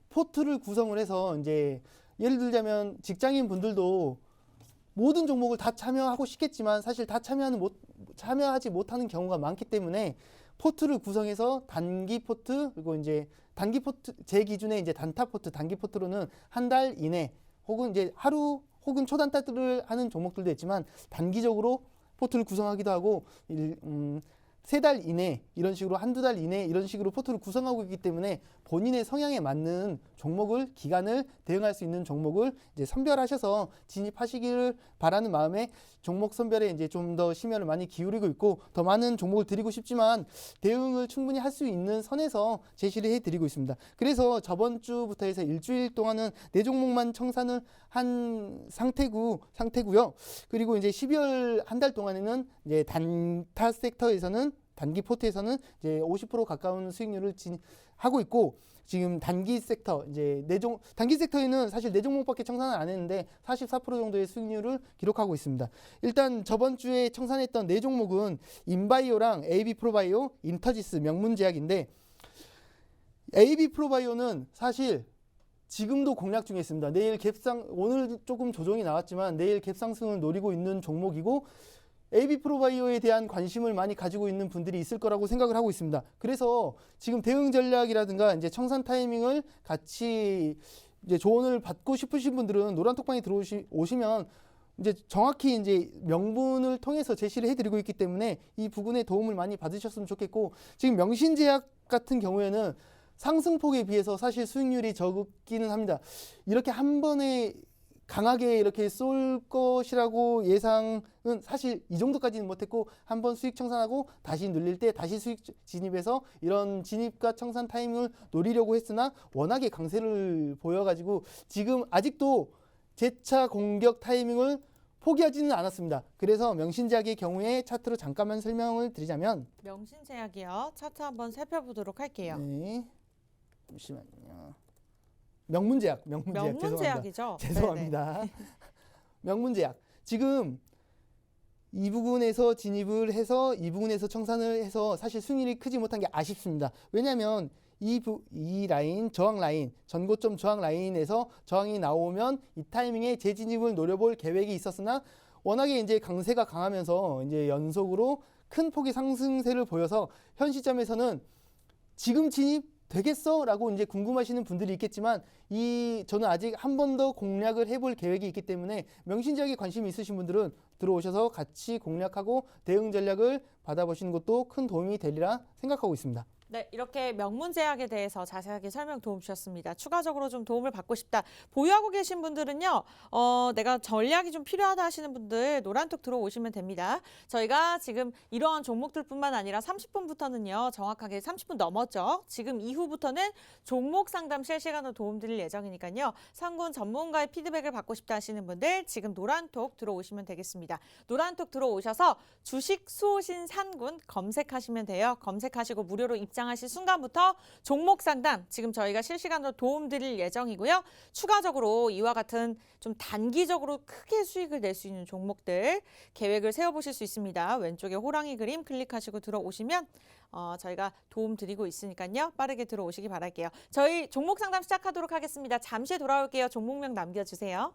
B: 포트를 구성을 해서 이제 예를 들자면 직장인 분들도 모든 종목을 다 참여하고 싶겠지만 사실 다 참여하지 못하는 경우가 많기 때문에 포트를 구성해서 단기 포트 그리고 이제 단기 포트 제 기준에 이제 단타 포트 단기 포트로는 한 달 이내 혹은 이제 하루 혹은 초단타를 하는 종목들도 있지만 단기적으로 포트를 구성하기도 하고 3달 이내 이런 식으로 한두 달 이내 이런 식으로 포트를 구성하고 있기 때문에 본인의 성향에 맞는 종목을 기간을 대응할 수 있는 종목을 이제 선별하셔서 진입하시기를 바라는 마음에 종목 선별에 이제 좀 더 심혈을 많이 기울이고 있고 더 많은 종목을 드리고 싶지만 대응을 충분히 할 수 있는 선에서 제시를 해드리고 있습니다. 그래서 저번 주부터 해서 일주일 동안은 4종목만 청산을 한 상태고요. 그리고 이제 12월 한 달 동안에는 이제 단타 섹터에서는 단기 포트에서는 이제 50% 가까운 수익률을 하고 있고 지금 단기 섹터 이제 단기 섹터에는 사실 4종목밖에 청산을 안 했는데 44% 정도의 수익률을 기록하고 있습니다. 일단 저번 주에 청산했던 4종목은 인바이오랑 AB 프로바이오, 인터지스, 명문제약인데 AB 프로바이오는 사실 지금도 공략 중에 있습니다. 오늘 조금 조정이 나왔지만 내일 갭상승을 노리고 있는 종목이고 AB 프로바이오에 대한 관심을 많이 가지고 있는 분들이 있을 거라고 생각을 하고 있습니다. 그래서 지금 대응 전략이라든가 이제 청산 타이밍을 같이 이제 조언을 받고 싶으신 분들은 노란톡방에 오시면 이제 정확히 이제 명분을 통해서 제시를 해드리고 있기 때문에 이 부분에 도움을 많이 받으셨으면 좋겠고 지금 명신제약 같은 경우에는 상승폭에 비해서 사실 수익률이 적기는 합니다. 이렇게 한 번에 강하게 이렇게 쏠 것이라고 예상은 사실 이 정도까지는 못했고 한번 수익 청산하고 다시 눌릴 때 다시 수익 진입해서 이런 진입과 청산 타이밍을 노리려고 했으나 워낙에 강세를 보여가지고 지금 아직도 재차 공격 타이밍을 포기하지는 않았습니다. 그래서 명신제약의 경우에 차트로 잠깐만 설명을 드리자면
A: 명신제약이요. 차트 한번 살펴보도록 할게요.
B: 네, 잠시만요. 명문제약
A: 명문제약이죠.
B: 죄송합니다. 명문제약. 지금 이 부분에서 진입을 해서 이 부분에서 청산을 해서 사실 수익률이 크지 못한 게 아쉽습니다. 왜냐하면 이 라인, 저항 라인, 전고점 저항 라인에서 저항이 나오면 이 타이밍에 재진입을 노려볼 계획이 있었으나 워낙에 이제 강세가 강하면서 이제 연속으로 큰 폭의 상승세를 보여서 현 시점에서는 지금 진입 되겠어? 라고 이제 궁금하시는 분들이 있겠지만 저는 아직 한 번 더 공략을 해볼 계획이 있기 때문에 명신제약에 관심이 있으신 분들은 들어오셔서 같이 공략하고 대응 전략을 받아보시는 것도 큰 도움이 되리라 생각하고 있습니다.
A: 네, 이렇게 명문제약에 대해서 자세하게 설명 도움 주셨습니다. 추가적으로 좀 도움을 받고 싶다. 보유하고 계신 분들은요, 내가 전략이 좀 필요하다 하시는 분들 노란톡 들어오시면 됩니다. 저희가 지금 이러한 종목들뿐만 아니라 30분부터는요, 정확하게 30분 넘었죠. 지금 이후부터는 종목 상담 실시간으로 도움드릴 예정이니까요. 상군 전문가의 피드백을 받고 싶다 하시는 분들 지금 노란톡 들어오시면 되겠습니다. 바라겠습니다. 노란톡 들어오셔서 주식 수호신 산군 검색하시면 돼요. 검색하시고 무료로 입장하실 순간부터 종목 상담 지금 저희가 실시간으로 도움 드릴 예정이고요. 추가적으로 이와 같은 좀 단기적으로 크게 수익을 낼 수 있는 종목들 계획을 세워보실 수 있습니다. 왼쪽에 호랑이 그림 클릭하시고 들어오시면 저희가 도움 드리고 있으니까요. 빠르게 들어오시기 바랄게요. 저희 종목 상담 시작하도록 하겠습니다. 잠시 돌아올게요. 종목명 남겨주세요.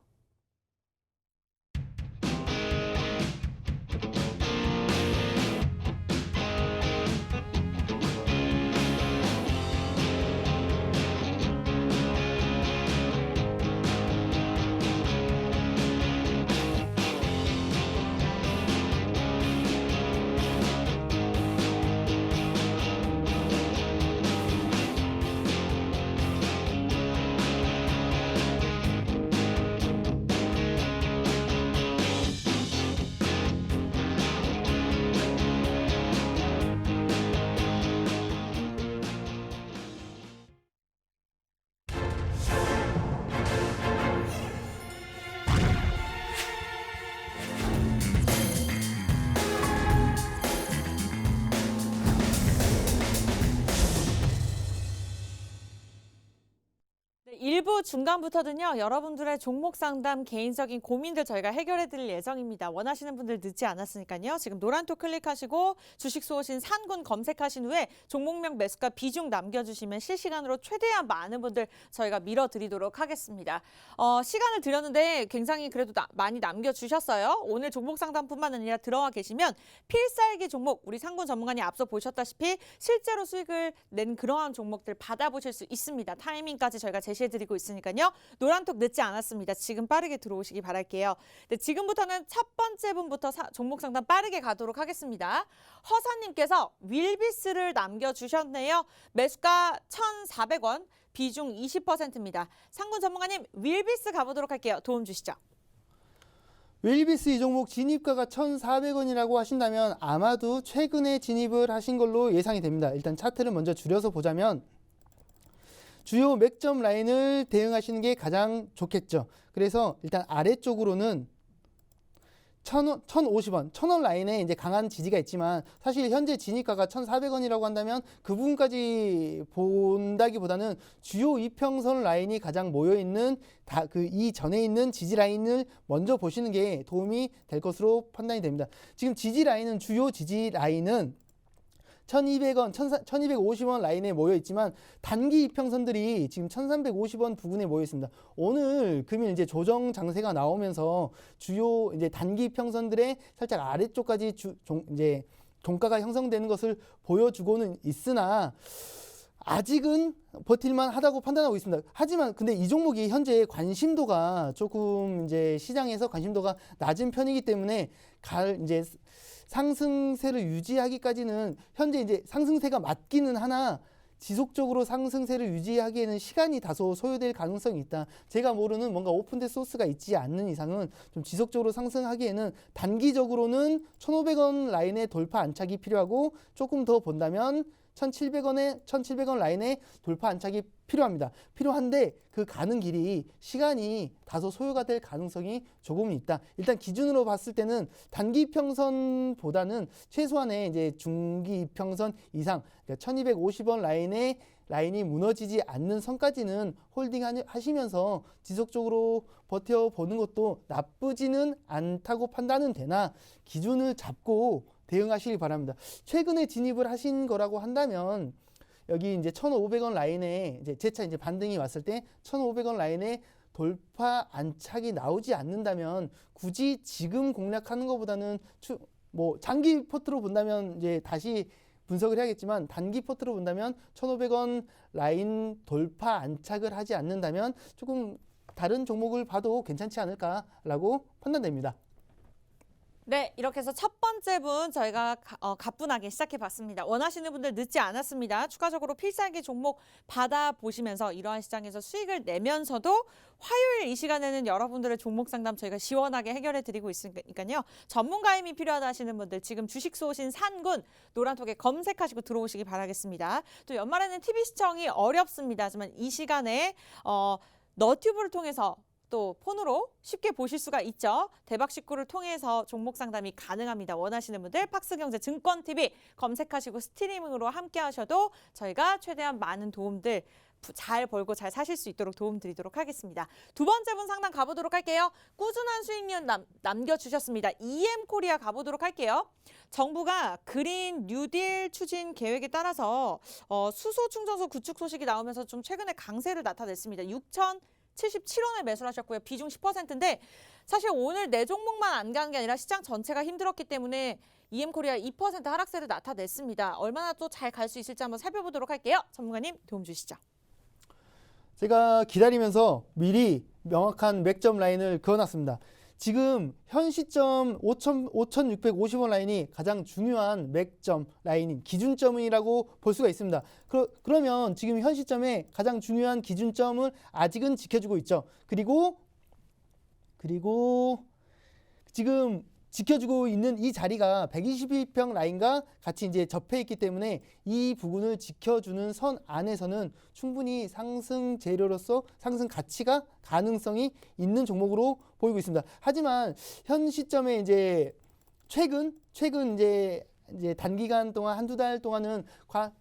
A: 일부 중간부터는요. 여러분들의 종목 상담, 개인적인 고민들 저희가 해결해 드릴 예정입니다. 원하시는 분들 늦지 않았으니까요. 지금 노란톡 클릭하시고 주식 수호신 산군 검색하신 후에 종목명 매수가 비중 남겨주시면 실시간으로 최대한 많은 분들 저희가 밀어드리도록 하겠습니다. 시간을 드렸는데 굉장히 그래도 많이 남겨주셨어요. 오늘 종목 상담뿐만 아니라 들어와 계시면 필살기 종목 우리 상군 전문가님 앞서 보셨다시피 실제로 수익을 낸 그러한 종목들 받아보실 수 있습니다. 타이밍까지 저희가 제시해드리고 있으니까요. 노란톡 늦지 않았습니다. 지금 빠르게 들어오시기 바랄게요. 네, 지금부터는 첫 번째 분부터 종목 상담 빠르게 가도록 하겠습니다. 허사님께서 윌비스를 남겨주셨네요. 매수가 1,400원, 비중 20%입니다. 상군 전문가님 윌비스 가보도록 할게요. 도움 주시죠.
B: 윌비스 이 종목 진입가가 1,400원이라고 하신다면 아마도 최근에 진입을 하신 걸로 예상이 됩니다. 일단 차트를 먼저 줄여서 보자면 주요 맥점 라인을 대응하시는 게 가장 좋겠죠. 그래서 일단 아래쪽으로는 1,050원, 1,000원 라인에 이제 강한 지지가 있지만 사실 현재 진입가가 1,400원이라고 한다면 그 부분까지 본다기보다는 주요 이평선 라인이 가장 모여 있는 그 이전에 있는 지지 라인을 먼저 보시는 게 도움이 될 것으로 판단이 됩니다. 지금 지지 라인은 주요 지지 라인은 1,200원, 1,250원 라인에 모여 있지만 단기 이평선들이 지금 1,350원 부근에 모여 있습니다. 오늘 금일 이제 조정 장세가 나오면서 주요 이제 단기 이평선들의 살짝 아래쪽까지 이제 종가가 형성되는 것을 보여주고는 있으나 아직은 버틸만 하다고 판단하고 있습니다. 하지만 근데 이 종목이 현재 관심도가 조금 이제 시장에서 관심도가 낮은 편이기 때문에 이제 상승세를 유지하기까지는 현재 이제 상승세가 맞기는 하나 지속적으로 상승세를 유지하기에는 시간이 다소 소요될 가능성이 있다. 제가 모르는 뭔가 오픈된 소스가 있지 않는 이상은 좀 지속적으로 상승하기에는 단기적으로는 1,500원 라인의 돌파 안착이 필요하고 조금 더 본다면 1,700원 라인의 돌파 안착이 필요합니다. 필요한데 그 가는 길이 시간이 다소 소요가 될 가능성이 조금 있다. 일단 기준으로 봤을 때는 단기 이평선보다는 최소한의 이제 중기 이평선 이상, 그러니까 1,250원 라인이 무너지지 않는 선까지는 홀딩 하시면서 지속적으로 버텨보는 것도 나쁘지는 않다고 판단은 되나 기준을 잡고 대응하시기 바랍니다. 최근에 진입을 하신 거라고 한다면 여기 이제 1,500원 라인에 이제 재차 이제 반등이 왔을 때 1,500원 라인에 돌파 안착이 나오지 않는다면 굳이 지금 공략하는 것보다는 뭐 장기 포트로 본다면 이제 다시 분석을 해야겠지만 단기 포트로 본다면 1,500원 라인 돌파 안착을 하지 않는다면 조금 다른 종목을 봐도 괜찮지 않을까라고 판단됩니다.
A: 네, 이렇게 해서 첫 번째 분 저희가 가뿐하게 시작해봤습니다. 원하시는 분들 늦지 않았습니다. 추가적으로 필살기 종목 받아보시면서 이러한 시장에서 수익을 내면서도 화요일 이 시간에는 여러분들의 종목 상담 저희가 시원하게 해결해드리고 있으니까요. 전문가임이 필요하다 하시는 분들 지금 주식 수호신 산군 노란톡에 검색하시고 들어오시기 바라겠습니다. 또 연말에는 TV 시청이 어렵습니다. 하지만 이 시간에 너튜브를 통해서 또 폰으로 쉽게 보실 수가 있죠. 대박식구를 통해서 종목 상담이 가능합니다. 원하시는 분들 박스경제증권TV 검색하시고 스트리밍으로 함께 하셔도 저희가 최대한 많은 도움들 잘 벌고 잘 사실 수 있도록 도움드리도록 하겠습니다. 두 번째 분 상담 가보도록 할게요. 꾸준한 수익률 남겨주셨습니다. EM코리아 가보도록 할게요. 정부가 그린 뉴딜 추진 계획에 따라서 수소 충전소 구축 소식이 나오면서 좀 최근에 강세를 나타냈습니다. 6,077원에 매수를 하셨고요. 비중 10%인데 사실 오늘 네 종목만 안 간 게 아니라 시장 전체가 힘들었기 때문에 EM코리아 2% 하락세를 나타냈습니다. 얼마나 또 잘 갈 수 있을지 한번 살펴보도록 할게요. 전문가님 도움 주시죠.
B: 제가 기다리면서 미리 명확한 맥점 라인을 그어놨습니다. 지금 현 시점 5,650원 라인이 가장 중요한 맥점 라인인 기준점이라고 볼 수가 있습니다. 그러면 지금 현 시점에 가장 중요한 기준점을 아직은 지켜주고 있죠. 그리고 지금 지켜주고 있는 이 자리가 121평 라인과 같이 이제 접해 있기 때문에 이 부분을 지켜주는 선 안에서는 충분히 상승 재료로서 상승 가치가 가능성이 있는 종목으로 보이고 있습니다. 하지만 현 시점에 이제 최근 이제 단기간 동안 한두 달 동안은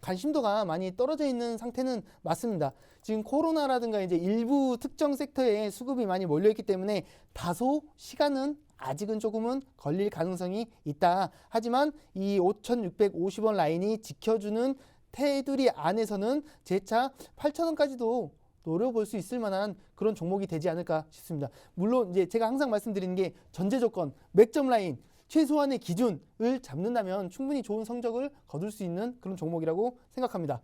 B: 관심도가 많이 떨어져 있는 상태는 맞습니다. 지금 코로나라든가 이제 일부 특정 섹터에 수급이 많이 몰려 있기 때문에 다소 시간은 아직은 조금은 걸릴 가능성이 있다. 하지만 이 5,650원 라인이 지켜주는 테두리 안에서는 재차 8,000원까지도 노려볼 수 있을 만한 그런 종목이 되지 않을까 싶습니다. 물론 이제 제가 항상 말씀드리는 게 전제 조건, 맥점 라인, 최소한의 기준을 잡는다면 충분히 좋은 성적을 거둘 수 있는 그런 종목이라고 생각합니다.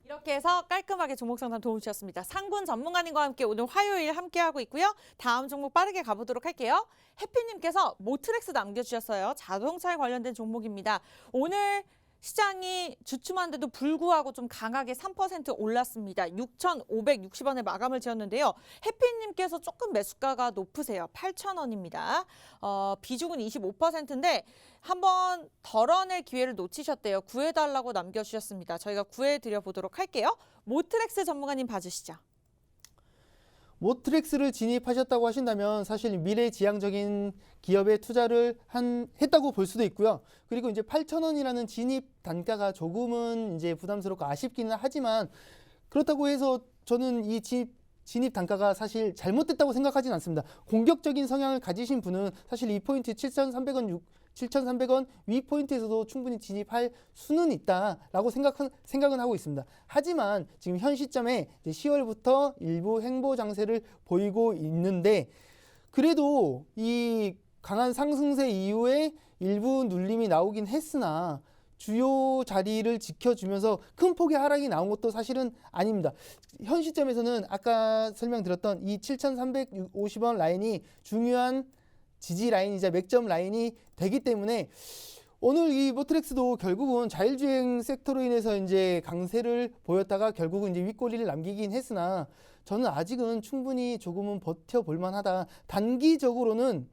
A: 이렇게 해서 깔끔하게 종목 상담 도움 주셨습니다. 상군 전문가님과 함께 오늘 화요일 함께하고 있고요. 다음 종목 빠르게 가보도록 할게요. 해피님께서 모트렉스 남겨주셨어요. 자동차에 관련된 종목입니다. 오늘 시장이 주춤한데도 불구하고 좀 강하게 3% 올랐습니다. 6,560원에 마감을 지었는데요. 해피님께서 조금 매수가가 높으세요. 8,000원입니다. 비중은 25%인데 한번 덜어낼 기회를 놓치셨대요. 구해달라고 남겨주셨습니다. 저희가 구해드려 보도록 할게요. 모트렉스 전문가님 봐주시죠.
B: 모트렉스를 진입하셨다고 하신다면 사실 미래지향적인 기업에 투자를 했다고 볼 수도 있고요. 그리고 이제 8,000원이라는 진입 단가가 조금은 이제 부담스럽고 아쉽기는 하지만 그렇다고 해서 저는 이 진입 단가가 사실 잘못됐다고 생각하진 않습니다. 공격적인 성향을 가지신 분은 사실 이 포인트 7,300원 위 포인트에서도 충분히 진입할 수는 있다라고 생각은 하고 있습니다. 하지만 지금 현 시점에 10월부터 일부 횡보 장세를 보이고 있는데 그래도 이 강한 상승세 이후에 일부 눌림이 나오긴 했으나 주요 자리를 지켜주면서 큰 폭의 하락이 나온 것도 사실은 아닙니다. 현 시점에서는 아까 설명드렸던 이 7,350원 라인이 중요한 지지 라인이자 맥점 라인이 되기 때문에 오늘 이 모트렉스도 결국은 자율주행 섹터로 인해서 이제 강세를 보였다가 결국은 이제 윗꼬리를 남기긴 했으나 저는 아직은 충분히 조금은 버텨볼 만하다. 단기적으로는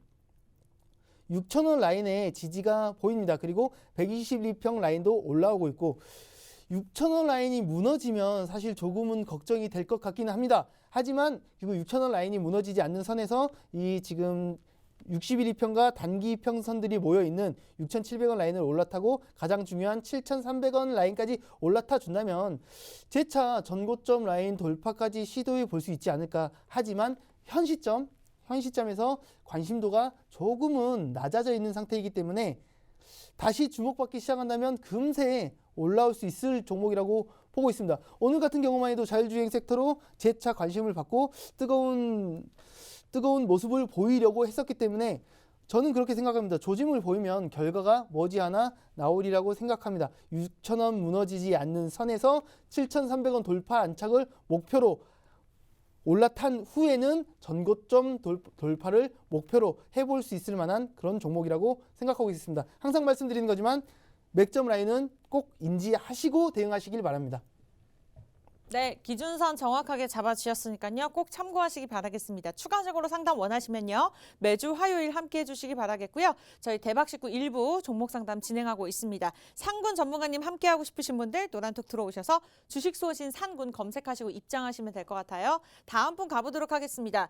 B: 6,000원 라인의 지지가 보입니다. 그리고 122평 라인도 올라오고 있고 6,000원 라인이 무너지면 사실 조금은 걱정이 될 것 같기는 합니다. 하지만 그리고 6,000원 라인이 무너지지 않는 선에서 이 지금 61이평과 단기 평선들이 모여있는 6,700원 라인을 올라타고 가장 중요한 7,300원 라인까지 올라타 준다면 재차 전고점 라인 돌파까지 시도해 볼 수 있지 않을까. 하지만 현 시점에서 관심도가 조금은 낮아져 있는 상태이기 때문에 다시 주목받기 시작한다면 금세 올라올 수 있을 종목이라고 보고 있습니다. 오늘 같은 경우만 해도 자율주행 섹터로 재차 관심을 받고 뜨거운 모습을 보이려고 했었기 때문에 저는 그렇게 생각합니다. 조짐을 보이면 결과가 머지않아 나오리라고 생각합니다. 6,000원 무너지지 않는 선에서 7,300원 돌파 안착을 목표로 올라탄 후에는 전고점 돌파를 목표로 해볼 수 있을 만한 그런 종목이라고 생각하고 있습니다. 항상 말씀드리는 거지만 맥점 라인은 꼭 인지하시고 대응하시길 바랍니다.
A: 네, 기준선 정확하게 잡아주셨으니까요. 꼭 참고하시기 바라겠습니다. 추가적으로 상담 원하시면요. 매주 화요일 함께해 주시기 바라겠고요. 저희 대박식구 일부 종목 상담 진행하고 있습니다. 상군 전문가님 함께하고 싶으신 분들 노란톡 들어오셔서 주식 소신 상군 검색하시고 입장하시면 될 것 같아요. 다음 분 가보도록 하겠습니다.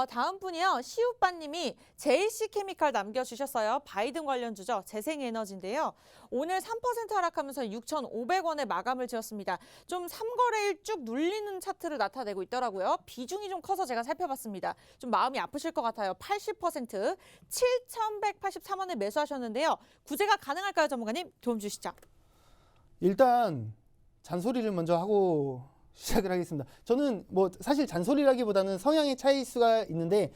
A: 다음 분이요. 시우빠님이 JC케미칼 남겨주셨어요. 바이든 관련주죠. 재생에너지인데요. 오늘 3% 하락하면서 6,500원에 마감을 지었습니다. 좀 3거래일 쭉 눌리는 차트를 나타내고 있더라고요. 비중이 좀 커서 제가 살펴봤습니다. 좀 마음이 아프실 것 같아요. 80%, 7,183원에 매수하셨는데요. 구제가 가능할까요, 전문가님? 도움 주시죠.
B: 일단 잔소리를 먼저 하고 시작을 하겠습니다. 저는 뭐 사실 잔소리라기보다는 성향의 차이일 수가 있는데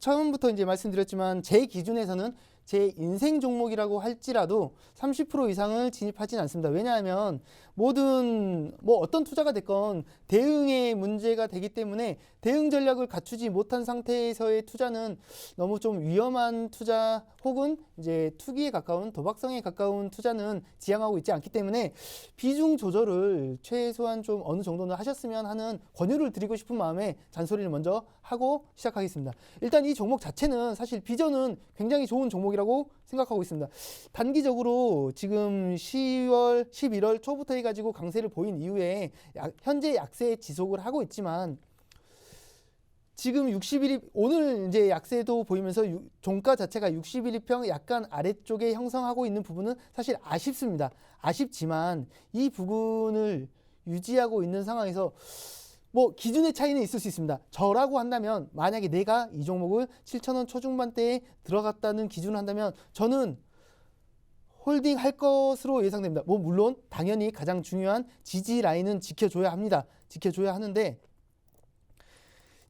B: 처음부터 이제 말씀드렸지만 제 기준에서는 제 인생 종목이라고 할지라도 30% 이상을 진입하진 않습니다. 왜냐하면 모든 어떤 투자가 됐건 대응의 문제가 되기 때문에 대응 전략을 갖추지 못한 상태에서의 투자는 너무 좀 위험한 투자 혹은 이제 투기에 가까운 도박성에 가까운 투자는 지향하고 있지 않기 때문에 비중 조절을 최소한 좀 어느 정도는 하셨으면 하는 권유를 드리고 싶은 마음에 잔소리를 먼저 하고 시작하겠습니다. 일단 이 종목 자체는 사실 비전은 굉장히 좋은 종목이라고 생각하고 있습니다. 단기적으로 지금 10월, 11월 초부터 해가지고 강세를 보인 이후에 현재 약세 지속을 하고 있지만 지금 60일이 오늘 이제 약세도 보이면서 종가 자체가 61일평 약간 아래쪽에 형성하고 있는 부분은 사실 아쉽습니다. 아쉽지만 이 부분을 유지하고 있는 상황에서 기준의 차이는 있을 수 있습니다. 저라고 한다면 만약에 내가 이 종목을 7,000원 초중반대에 들어갔다는 기준을 한다면 저는 홀딩 할 것으로 예상됩니다. 물론 당연히 가장 중요한 지지 라인은 지켜줘야 합니다. 지켜줘야 하는데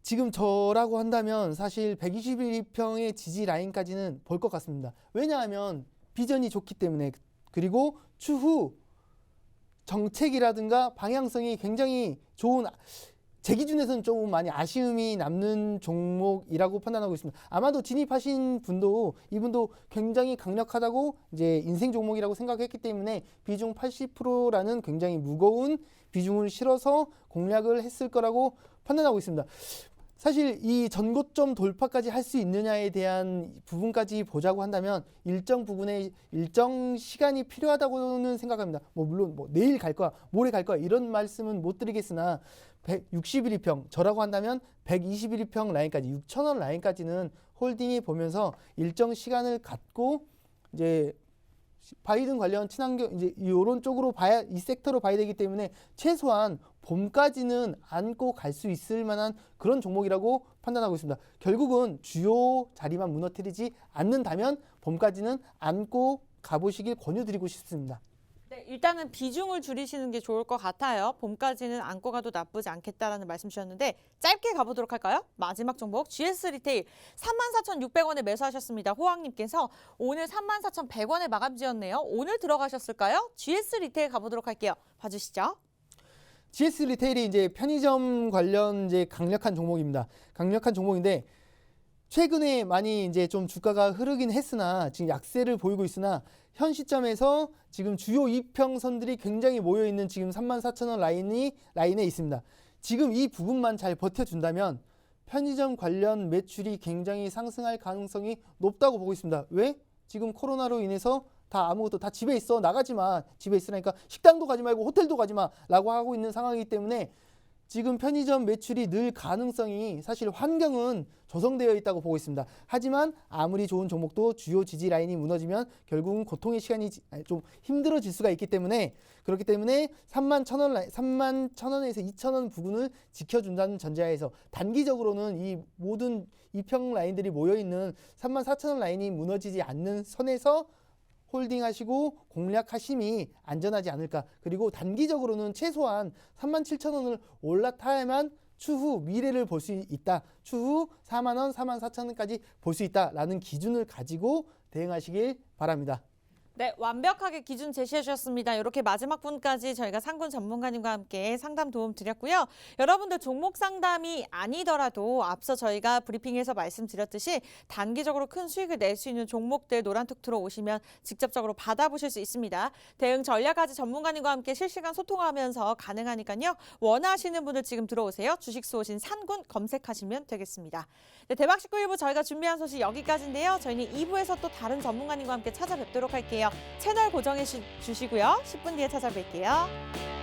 B: 지금 저라고 한다면 사실 121평의 지지 라인까지는 볼 것 같습니다. 왜냐하면 비전이 좋기 때문에 그리고 추후 정책이라든가 방향성이 굉장히 좋은 제 기준에서는 좀 많이 아쉬움이 남는 종목이라고 판단하고 있습니다. 아마도 진입하신 분도 이분도 굉장히 강력하다고 이제 인생 종목이라고 생각했기 때문에 비중 80%라는 굉장히 무거운 비중을 실어서 공략을 했을 거라고 판단하고 있습니다. 사실 이 전고점 돌파까지 할 수 있느냐에 대한 부분까지 보자고 한다면 일정 부분에 일정 시간이 필요하다고는 생각합니다. 물론 내일 갈 거야, 모레 갈 거야 이런 말씀은 못 드리겠으나 161일평 저라고 한다면 121일평 라인까지 6,000원 라인까지는 홀딩해 보면서 일정 시간을 갖고 이제 바이든 관련 친환경 이제 이런 쪽으로 봐야 이 섹터로 봐야 되기 때문에 최소한 봄까지는 안고 갈 수 있을 만한 그런 종목이라고 판단하고 있습니다. 결국은 주요 자리만 무너뜨리지 않는다면 봄까지는 안고 가보시길 권유드리고 싶습니다.
A: 네, 일단은 비중을 줄이시는 게 좋을 것 같아요. 봄까지는 안고 가도 나쁘지 않겠다라는 말씀 주셨는데 짧게 가보도록 할까요? 마지막 종목 GS 리테일 34,600원에 매수하셨습니다. 호황님께서 오늘 34,100원에 마감 지었네요. 오늘 들어가셨을까요? GS 리테일 가보도록 할게요. 봐주시죠.
B: GS 리테일이 이제 편의점 관련 이제 강력한 종목입니다. 강력한 종목인데 최근에 많이 이제 좀 주가가 흐르긴 했으나 지금 약세를 보이고 있으나 현 시점에서 지금 주요 이평선들이 굉장히 모여 있는 지금 34,000원 라인에 있습니다. 지금 이 부분만 잘 버텨준다면 편의점 관련 매출이 굉장히 상승할 가능성이 높다고 보고 있습니다. 왜? 지금 코로나로 인해서 아무것도 다 집에 있어 나가지 마 집에 있으니까 식당도 가지 말고 호텔도 가지 마라고 하고 있는 상황이기 때문에 지금 편의점 매출이 늘 가능성이 사실 환경은 조성되어 있다고 보고 있습니다. 하지만 아무리 좋은 종목도 주요 지지 라인이 무너지면 결국은 고통의 시간이 좀 힘들어질 수가 있기 때문에 그렇기 때문에 31,000원에서 2,000원 부근을 지켜준다는 전제하에서 단기적으로는 이 모든 이평 라인들이 모여있는 34,000원 라인이 무너지지 않는 선에서 홀딩하시고 공략하심이 안전하지 않을까. 그리고 단기적으로는 최소한 37,000원을 올라타야만 추후 미래를 볼 수 있다. 추후 40,000원, 44,000원까지 볼 수 있다라는 기준을 가지고 대응하시길 바랍니다.
A: 네, 완벽하게 기준 제시해 주셨습니다. 이렇게 마지막 분까지 저희가 상군 전문가님과 함께 상담 도움 드렸고요. 여러분들 종목 상담이 아니더라도 앞서 저희가 브리핑에서 말씀드렸듯이 단기적으로 큰 수익을 낼 수 있는 종목들 노란톡 들어오시면 직접적으로 받아보실 수 있습니다. 대응 전략까지 전문가님과 함께 실시간 소통하면서 가능하니까요. 원하시는 분들 지금 들어오세요. 주식수 오신 산군 검색하시면 되겠습니다. 네, 대박 19일부 저희가 준비한 소식 여기까지인데요. 저희는 2부에서 또 다른 전문가님과 함께 찾아뵙도록 할게요. 채널 고정해 주시고요. 10분 뒤에 찾아뵐게요.